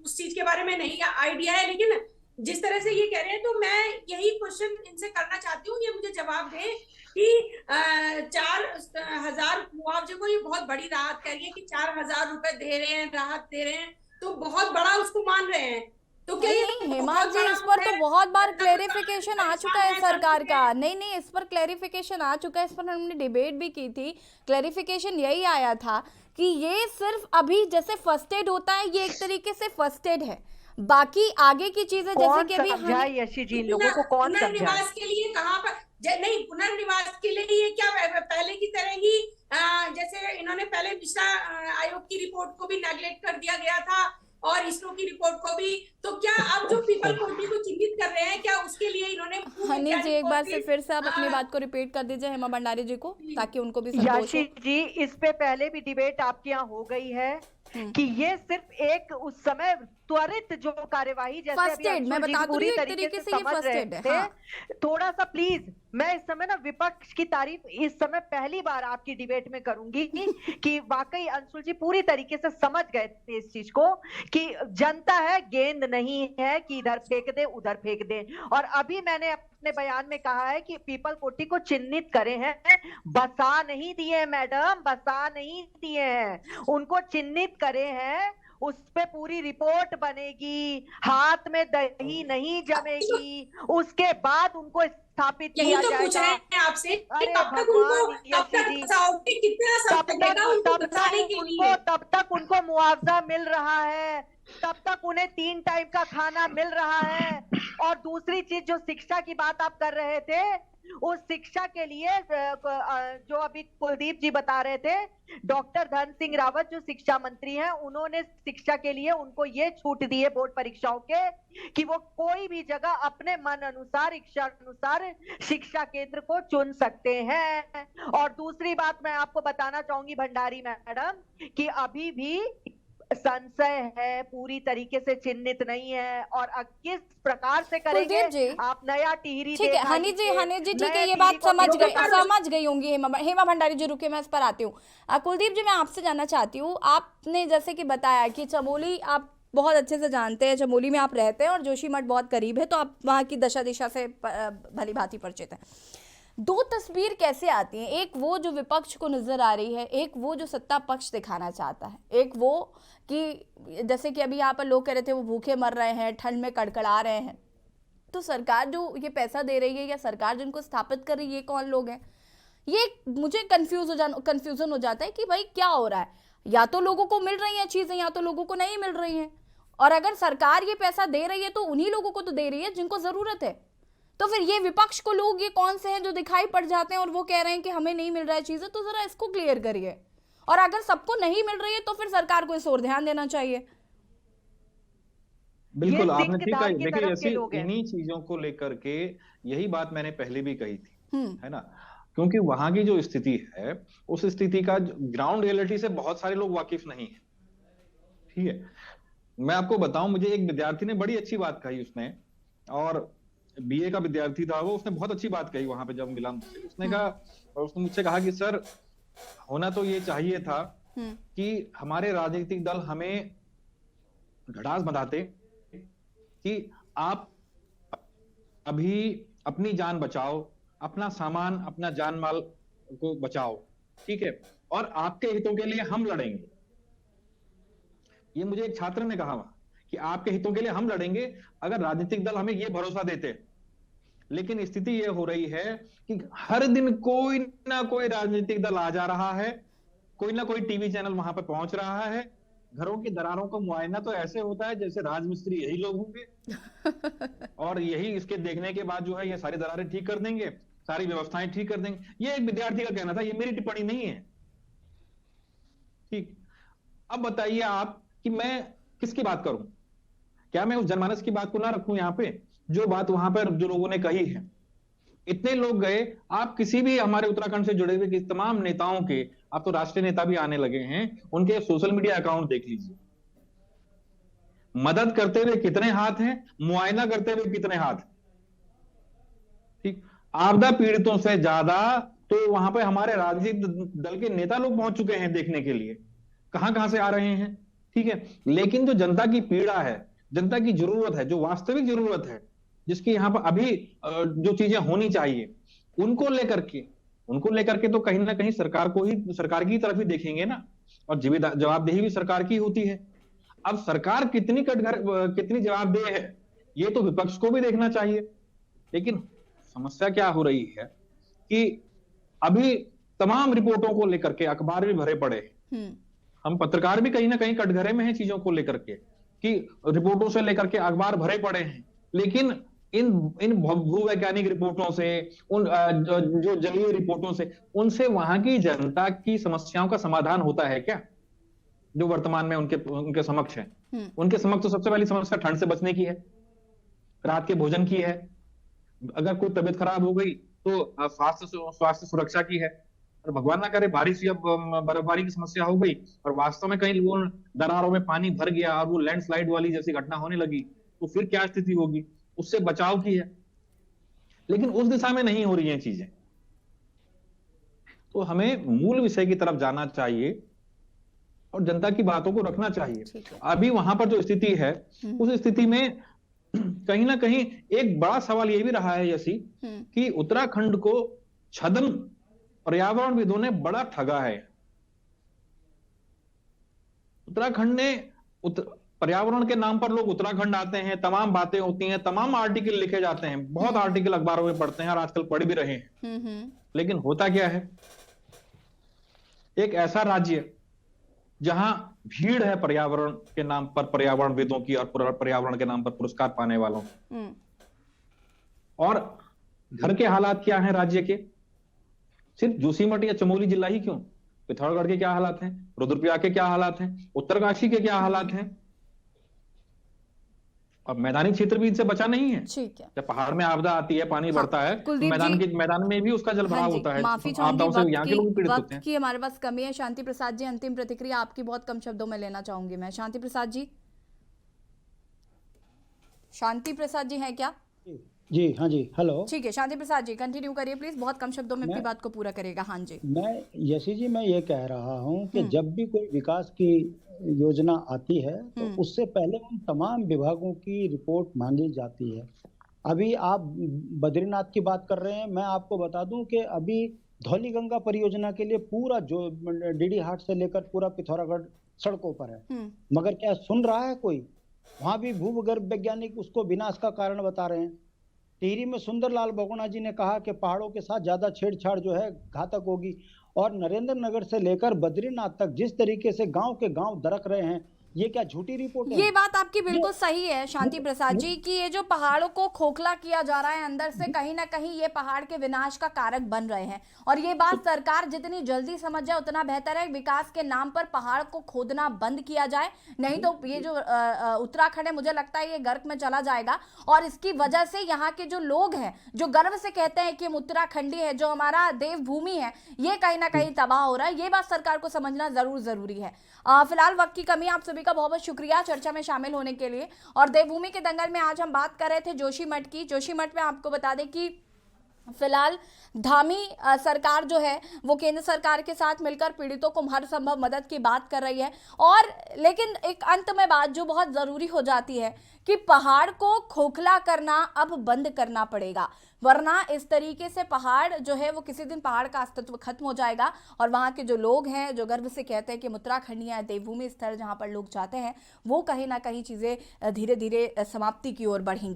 उस चीज के बारे में नहीं आइडिया है, लेकिन जिस तरह से ये कह रहे हैं तो मैं यही क्वेश्चन इनसे करना चाहती हूँ, ये मुझे जवाब दें कि 4000 मुआवजे को ये बहुत बड़ी राहत कह रही है कि 4000 रुपए दे रहे हैं, राहत दे रहे हैं, तो बहुत बड़ा उसको मान रहे हैं। तो क्या ये हेमा जी, इस पर तो बहुत बार क्लेरिफिकेशन आ चुका है सरकार का। नहीं, इस पर क्लेरिफिकेशन आ चुका है, इस पर हमने डिबेट भी की थी। क्लेरिफिकेशन यही आया था कि ये सिर्फ अभी जैसे फर्स्ट एड होता है, ये एक तरीके से फर्स्ट एड है। बाकी आगे की चीजें जैसे कि अभी यशी जी, इन लोगों को कौन समझाए? पुनर्निवास के लिए कहाँ पर नहीं, पुनर्निवास के लिए ये क्या पहले की तरह ही जैसे इन्होंने पहले मिश्रा आयोग की रिपोर्ट को भी नेग्लेक्ट कर दिया गया था और इसरो की रिपोर्ट को भी, तो क्या अब जो पीपल कोठी को चिन्हित कर रहे हैं क्या उसके लिए इन्होंने हनी जी एक बार फिर से आप अपनी बात को रिपीट कर दीजिए हेमा भंडारी जी को, ताकि उनको भी संतोष हो। याशी जी, इस पे पहले भी डिबेट आपके यहाँ हो गई है कि ये सिर्फ एक उस समय त्वरित जो कार्यवाही, जैसे फर्स्ट अभी एड मैं अंशुल जी बता दूं, पूरी एक तरीके तरीके से से ये समझ फर्स्ट रहे एड है। थे, हाँ। थोड़ा सा प्लीज, मैं इस समय ना विपक्ष की तारीफ इस समय पहली बार आपकी डिबेट में करूंगी कि वाकई अंशुल जी पूरी तरीके से समझ गए थे इस चीज को कि जनता है, गेंद नहीं है कि इधर फेंक दे उधर फेंक दे। और अभी मैंने अपने बयान में कहा है कि पीपल कोठी को चिन्हित करे हैं, बसा नहीं दिए मैडम, बसा नहीं दिए हैं, उनको चिन्हित करे हैं, उस पे पूरी रिपोर्ट बनेगी, हाथ में दही नहीं जमेगी, उसके बाद उनको स्थापित यही किया तो पूछ रहे जाएगा। हैं आपसे कि अरे कब तक भगवान उनको, कब यशी तक जी, बचाओगे, कितना समय लगेगा उनको बचाने के लिए? तब तक उनको मुआवजा मिल रहा है, तब तक उन्हें 3 टाइम का खाना मिल रहा है। और दूसरी चीज, जो शिक्षा की बात आप कर रहे थे, उस शिक्षा के लिए जो अभी कुलदीप जी बता रहे थे, डॉक्टर धन सिंह रावत जो शिक्षा मंत्री हैं, उन्होंने शिक्षा के लिए उनको ये छूट दी है बोर्ड परीक्षाओं के कि वो कोई भी जगह अपने मन अनुसार, इच्छा अनुसार शिक्षा केंद्र को चुन सकते हैं। और दूसरी बात मैं आपको बताना चाहूंगी भंडारी मैडम कि अभी भी संशय है, पूरी तरीके से चिन्हित नहीं है, और किस प्रकार से करेंगे कुलदीप जी, आप नया टिहरी ठीक है हनी जी ठीक है, ये बात समझ गई होंगी हेमा भंडारी जी। रुके, मैं इस पर आती हूँ। कुलदीप जी, मैं आपसे जानना चाहती हूँ, आपने जैसे कि बताया कि चमोली आप बहुत अच्छे से जानते हैं, चमोली में आप रहते हैं और जोशीमठ बहुत करीब है, तो आप वहाँ की दशा दिशा से भली भांति परिचित हैं। दो तस्वीर कैसे आती हैं, एक वो जो विपक्ष को नजर आ रही है, एक वो जो सत्ता पक्ष दिखाना चाहता है, एक वो कि जैसे कि अभी यहाँ पर लोग कह रहे थे वो भूखे मर रहे हैं, ठंड में कड़कड़ा रहे हैं, तो सरकार जो ये पैसा दे रही है या सरकार जिनको स्थापित कर रही है, ये कौन लोग हैं? ये मुझे कंफ्यूजन हो जाता है कि भाई क्या हो रहा है, या तो लोगों को मिल रही हैं चीजें या तो लोगों को नहीं मिल रही हैं। और अगर सरकार ये पैसा दे रही है तो उन्हीं लोगों को तो दे रही है जिनको जरूरत है। तो फिर ये विपक्ष को लोग ये कौन से हैं जो दिखाई पड़ जाते हैं और वो कह रहे हैं कि हमें नहीं मिल रहा है चीजें? तो जरा इसको क्लियर करिए। और अगर सबको नहीं मिल रही है तो फिर सरकार को इस ओर ध्यान देना चाहिए। बिल्कुल, आपने ठीक कहा। देखिए, देखिए, ऐसी इन्हीं चीजों को लेकर के यही बात मैंने पहले भी कही थी, है ना, क्योंकि वहां की जो स्थिति है, उस स्थिति का ग्राउंड रियलिटी से बहुत सारे लोग वाकिफ नहीं है। ठीक है, मैं आपको बताऊं, मुझे एक विद्यार्थी ने बड़ी अच्छी बात कही, उसने, और बीए का विद्यार्थी था वो, उसने बहुत अच्छी बात कही वहां पे जब मिला मुझसे। उसने कहा, और उसने मुझसे कहा कि सर, होना तो ये चाहिए था कि हमारे राजनीतिक दल हमें घड़ास बंधाते कि आप अभी अपनी जान बचाओ, अपना सामान, अपना जान माल को बचाओ, ठीक है, और आपके हितों के लिए हम लड़ेंगे। ये मुझे एक छात्र ने कहा कि आपके हितों के लिए हम लड़ेंगे, अगर राजनीतिक दल हमें ये भरोसा देते। लेकिन स्थिति ये हो रही है कि हर दिन कोई ना कोई राजनीतिक दल आ जा रहा है, कोई ना कोई टीवी चैनल वहां पर पहुंच रहा है। घरों की दरारों का मुआयना तो ऐसे होता है जैसे राजमिस्त्री यही लोग होंगे और यही इसके देखने के बाद जो है ये सारी दरारें ठीक कर देंगे, सारी व्यवस्थाएं ठीक कर देंगे। ये एक विद्यार्थी का कहना था, ये मेरी टिप्पणी नहीं है। ठीक, अब बताइए आप कि मैं किसकी बात करूं? क्या मैं उस जनमानस की बात को ना रखूं यहाँ पे, जो बात वहां पर जो लोगों ने कही है? इतने लोग गए, आप किसी भी हमारे उत्तराखंड से जुड़े हुए तमाम नेताओं के, अब तो राष्ट्रीय नेता भी आने लगे हैं, उनके सोशल मीडिया अकाउंट देख लीजिए। मदद करते हुए कितने हाथ हैं, मुआयना करते हुए कितने हाथ। ठीक, आपदा पीड़ितों से ज्यादा तो वहां पे हमारे राजनीतिक दल के नेता लोग पहुंच चुके हैं देखने के लिए, कहां कहां से आ रहे हैं। ठीक है, लेकिन जो जनता की पीड़ा है, जनता की जरूरत है, जो वास्तविक जरूरत है, जिसकी यहाँ पर अभी जो चीजें होनी चाहिए, उनको लेकर के तो कहीं ना कहीं सरकार की तरफ ही देखेंगे ना, और जवाबदेही भी सरकार की होती है। अब सरकार कितनी जवाबदेह है, ये तो विपक्ष को भी देखना चाहिए। लेकिन समस्या क्या हो रही है कि अभी तमाम रिपोर्टों को लेकर के अखबार भी भरे पड़े हैं, हम पत्रकार भी कहीं ना कहीं कटघरे में हैं चीजों को लेकर के, कि रिपोर्टों से लेकर के अखबार भरे पड़े हैं। लेकिन इन भूवैज्ञानिक रिपोर्टों से, उन जो जलीय रिपोर्टों से, उनसे वहां की जनता की समस्याओं का समाधान होता है क्या, जो वर्तमान में उनके समक्ष है? उनके समक्ष तो सबसे पहली समस्या ठंड से बचने की है, रात के भोजन की है, अगर कोई तबीयत खराब हो गई तो स्वास्थ्य सुरक्षा की है। और भगवान ना करे बारिश या बर्फबारी की समस्या हो गई और वास्तव में कहीं वो दरारों में पानी भर गया और वो लैंडस्लाइड वाली जैसी घटना होने लगी, तो फिर क्या स्थिति होगी? उससे बचाव की है, लेकिन उस दिशा में नहीं हो रही हैं चीजें। तो हमें मूल विषय की तरफ जाना चाहिए और जनता की बातों को रखना चाहिए। अभी वहां पर जो स्थिति है, उस स्थिति में कहीं ना कहीं एक बड़ा सवाल ये भी रहा है यशी कि उत्तराखंड को छद्म पर्यावरणविदों ने बड़ा ठगा है। उत्तराखंड ने पर्यावरण के नाम पर लोग उत्तराखंड आते हैं, तमाम बातें होती हैं, तमाम आर्टिकल लिखे जाते हैं, बहुत आर्टिकल अखबारों में पढ़ते हैं और आजकल पढ़ भी रहे हैं। लेकिन होता क्या है, एक ऐसा राज्य जहां भीड़ है पर्यावरण के नाम पर पर्यावरणविदों की और पर्यावरण के नाम पर पुरस्कार पाने वालों की, और घर के हालात क्या हैं राज्य के? सिर्फ जोशीमठ या चमोली जिला ही क्यों, पिथौरागढ़ के क्या हालात हैं, रुद्रप्रयाग के क्या हालात हैं, उत्तरकाशी के क्या हालात हैं? अब मैदानी क्षेत्र भी इनसे बचा नहीं है। ठीक है। जब पहाड़ में आपदा आती है, पानी बढ़ता है, तो मैदान में भी उसका जल भराव होता है। माफी आपदाओं से यहाँ के लोग भी पीड़ित होते वक्त हैं। की हमारे पास कमी है। शांति प्रसाद जी, अंतिम प्रतिक्रिया आपकी बहुत कम शब्दों में लेना चाहूंगी मैं। शांति प्रसाद जी, शांति प्रसाद जी हैं क्या? जी हाँ जी, हेलो। ठीक है, शांति प्रसाद जी कंटिन्यू करिए प्लीज, बहुत कम शब्दों में अपनी बात को पूरा करेगा। हाँ जी। मैं यशी जी, मैं ये कह रहा हूँ कि जब भी कोई विकास की योजना आती है तो उससे पहले उन तमाम विभागों की रिपोर्ट मांगी जाती है। अभी आप बद्रीनाथ की बात कर रहे हैं, मैं आपको बता दूं कि अभी धौलीगंगा परियोजना के लिए पूरा जो डीडी हाट से लेकर पूरा पिथौरागढ़ सड़कों पर है, मगर क्या सुन रहा है कोई? वहां भी भूगर्भ वैज्ञानिक उसको विनाश का कारण बता रहे हैं। टिहरी में सुंदरलाल बहुगुणा जी ने कहा कि पहाड़ों के साथ ज्यादा छेड़छाड़ जो है घातक होगी, और नरेंद्र नगर से लेकर बद्रीनाथ तक जिस तरीके से गांव के गांव दरक रहे हैं, ये क्या झूठी रिपोर्ट है? ये बात आपकी बिल्कुल सही है शांति प्रसाद जी कि ये जो पहाड़ों को खोखला किया जा रहा है अंदर से, कहीं ना कहीं ये पहाड़ के विनाश का कारक बन रहे हैं। और ये बात सरकार जितनी जल्दी समझ जाए उतना बेहतर है। विकास के नाम पर पहाड़ को खोदना बंद किया जाए, नहीं तो ये जो उत्तराखंड है, मुझे लगता है ये गर्क में चला जाएगा। और इसकी वजह से यहाँ के जो लोग हैं, जो गर्व से कहते हैं कि हम उत्तराखंडी है, जो हमारा देवभूमि है, ये कहीं ना कहीं तबाह हो रहा है। ये बात सरकार को समझना जरूरी है। फिलहाल वक्त की कमी, आप सभी का बहुत बहुत शुक्रिया चर्चा में शामिल होने के लिए। और देवभूमि के दंगल में आज हम बात कर रहे थे जोशीमठ की। जोशीमठ में आपको बता दें कि फिलहाल धामी सरकार जो है वो केंद्र सरकार के साथ मिलकर पीड़ितों को हर संभव मदद की बात कर रही है। और लेकिन एक अंत में बात जो बहुत ज़रूरी हो जाती है कि पहाड़ को खोखला करना अब बंद करना पड़ेगा, वरना इस तरीके से पहाड़ जो है वो किसी दिन पहाड़ का अस्तित्व खत्म हो जाएगा। और वहाँ के जो लोग हैं, जो गर्व से कहते हैं कि उत्तराखंडिया देवभूमि स्थल जहाँ पर लोग जाते हैं, वो कहीं ना कहीं चीज़ें धीरे धीरे समाप्ति की ओर बढ़ेंगी।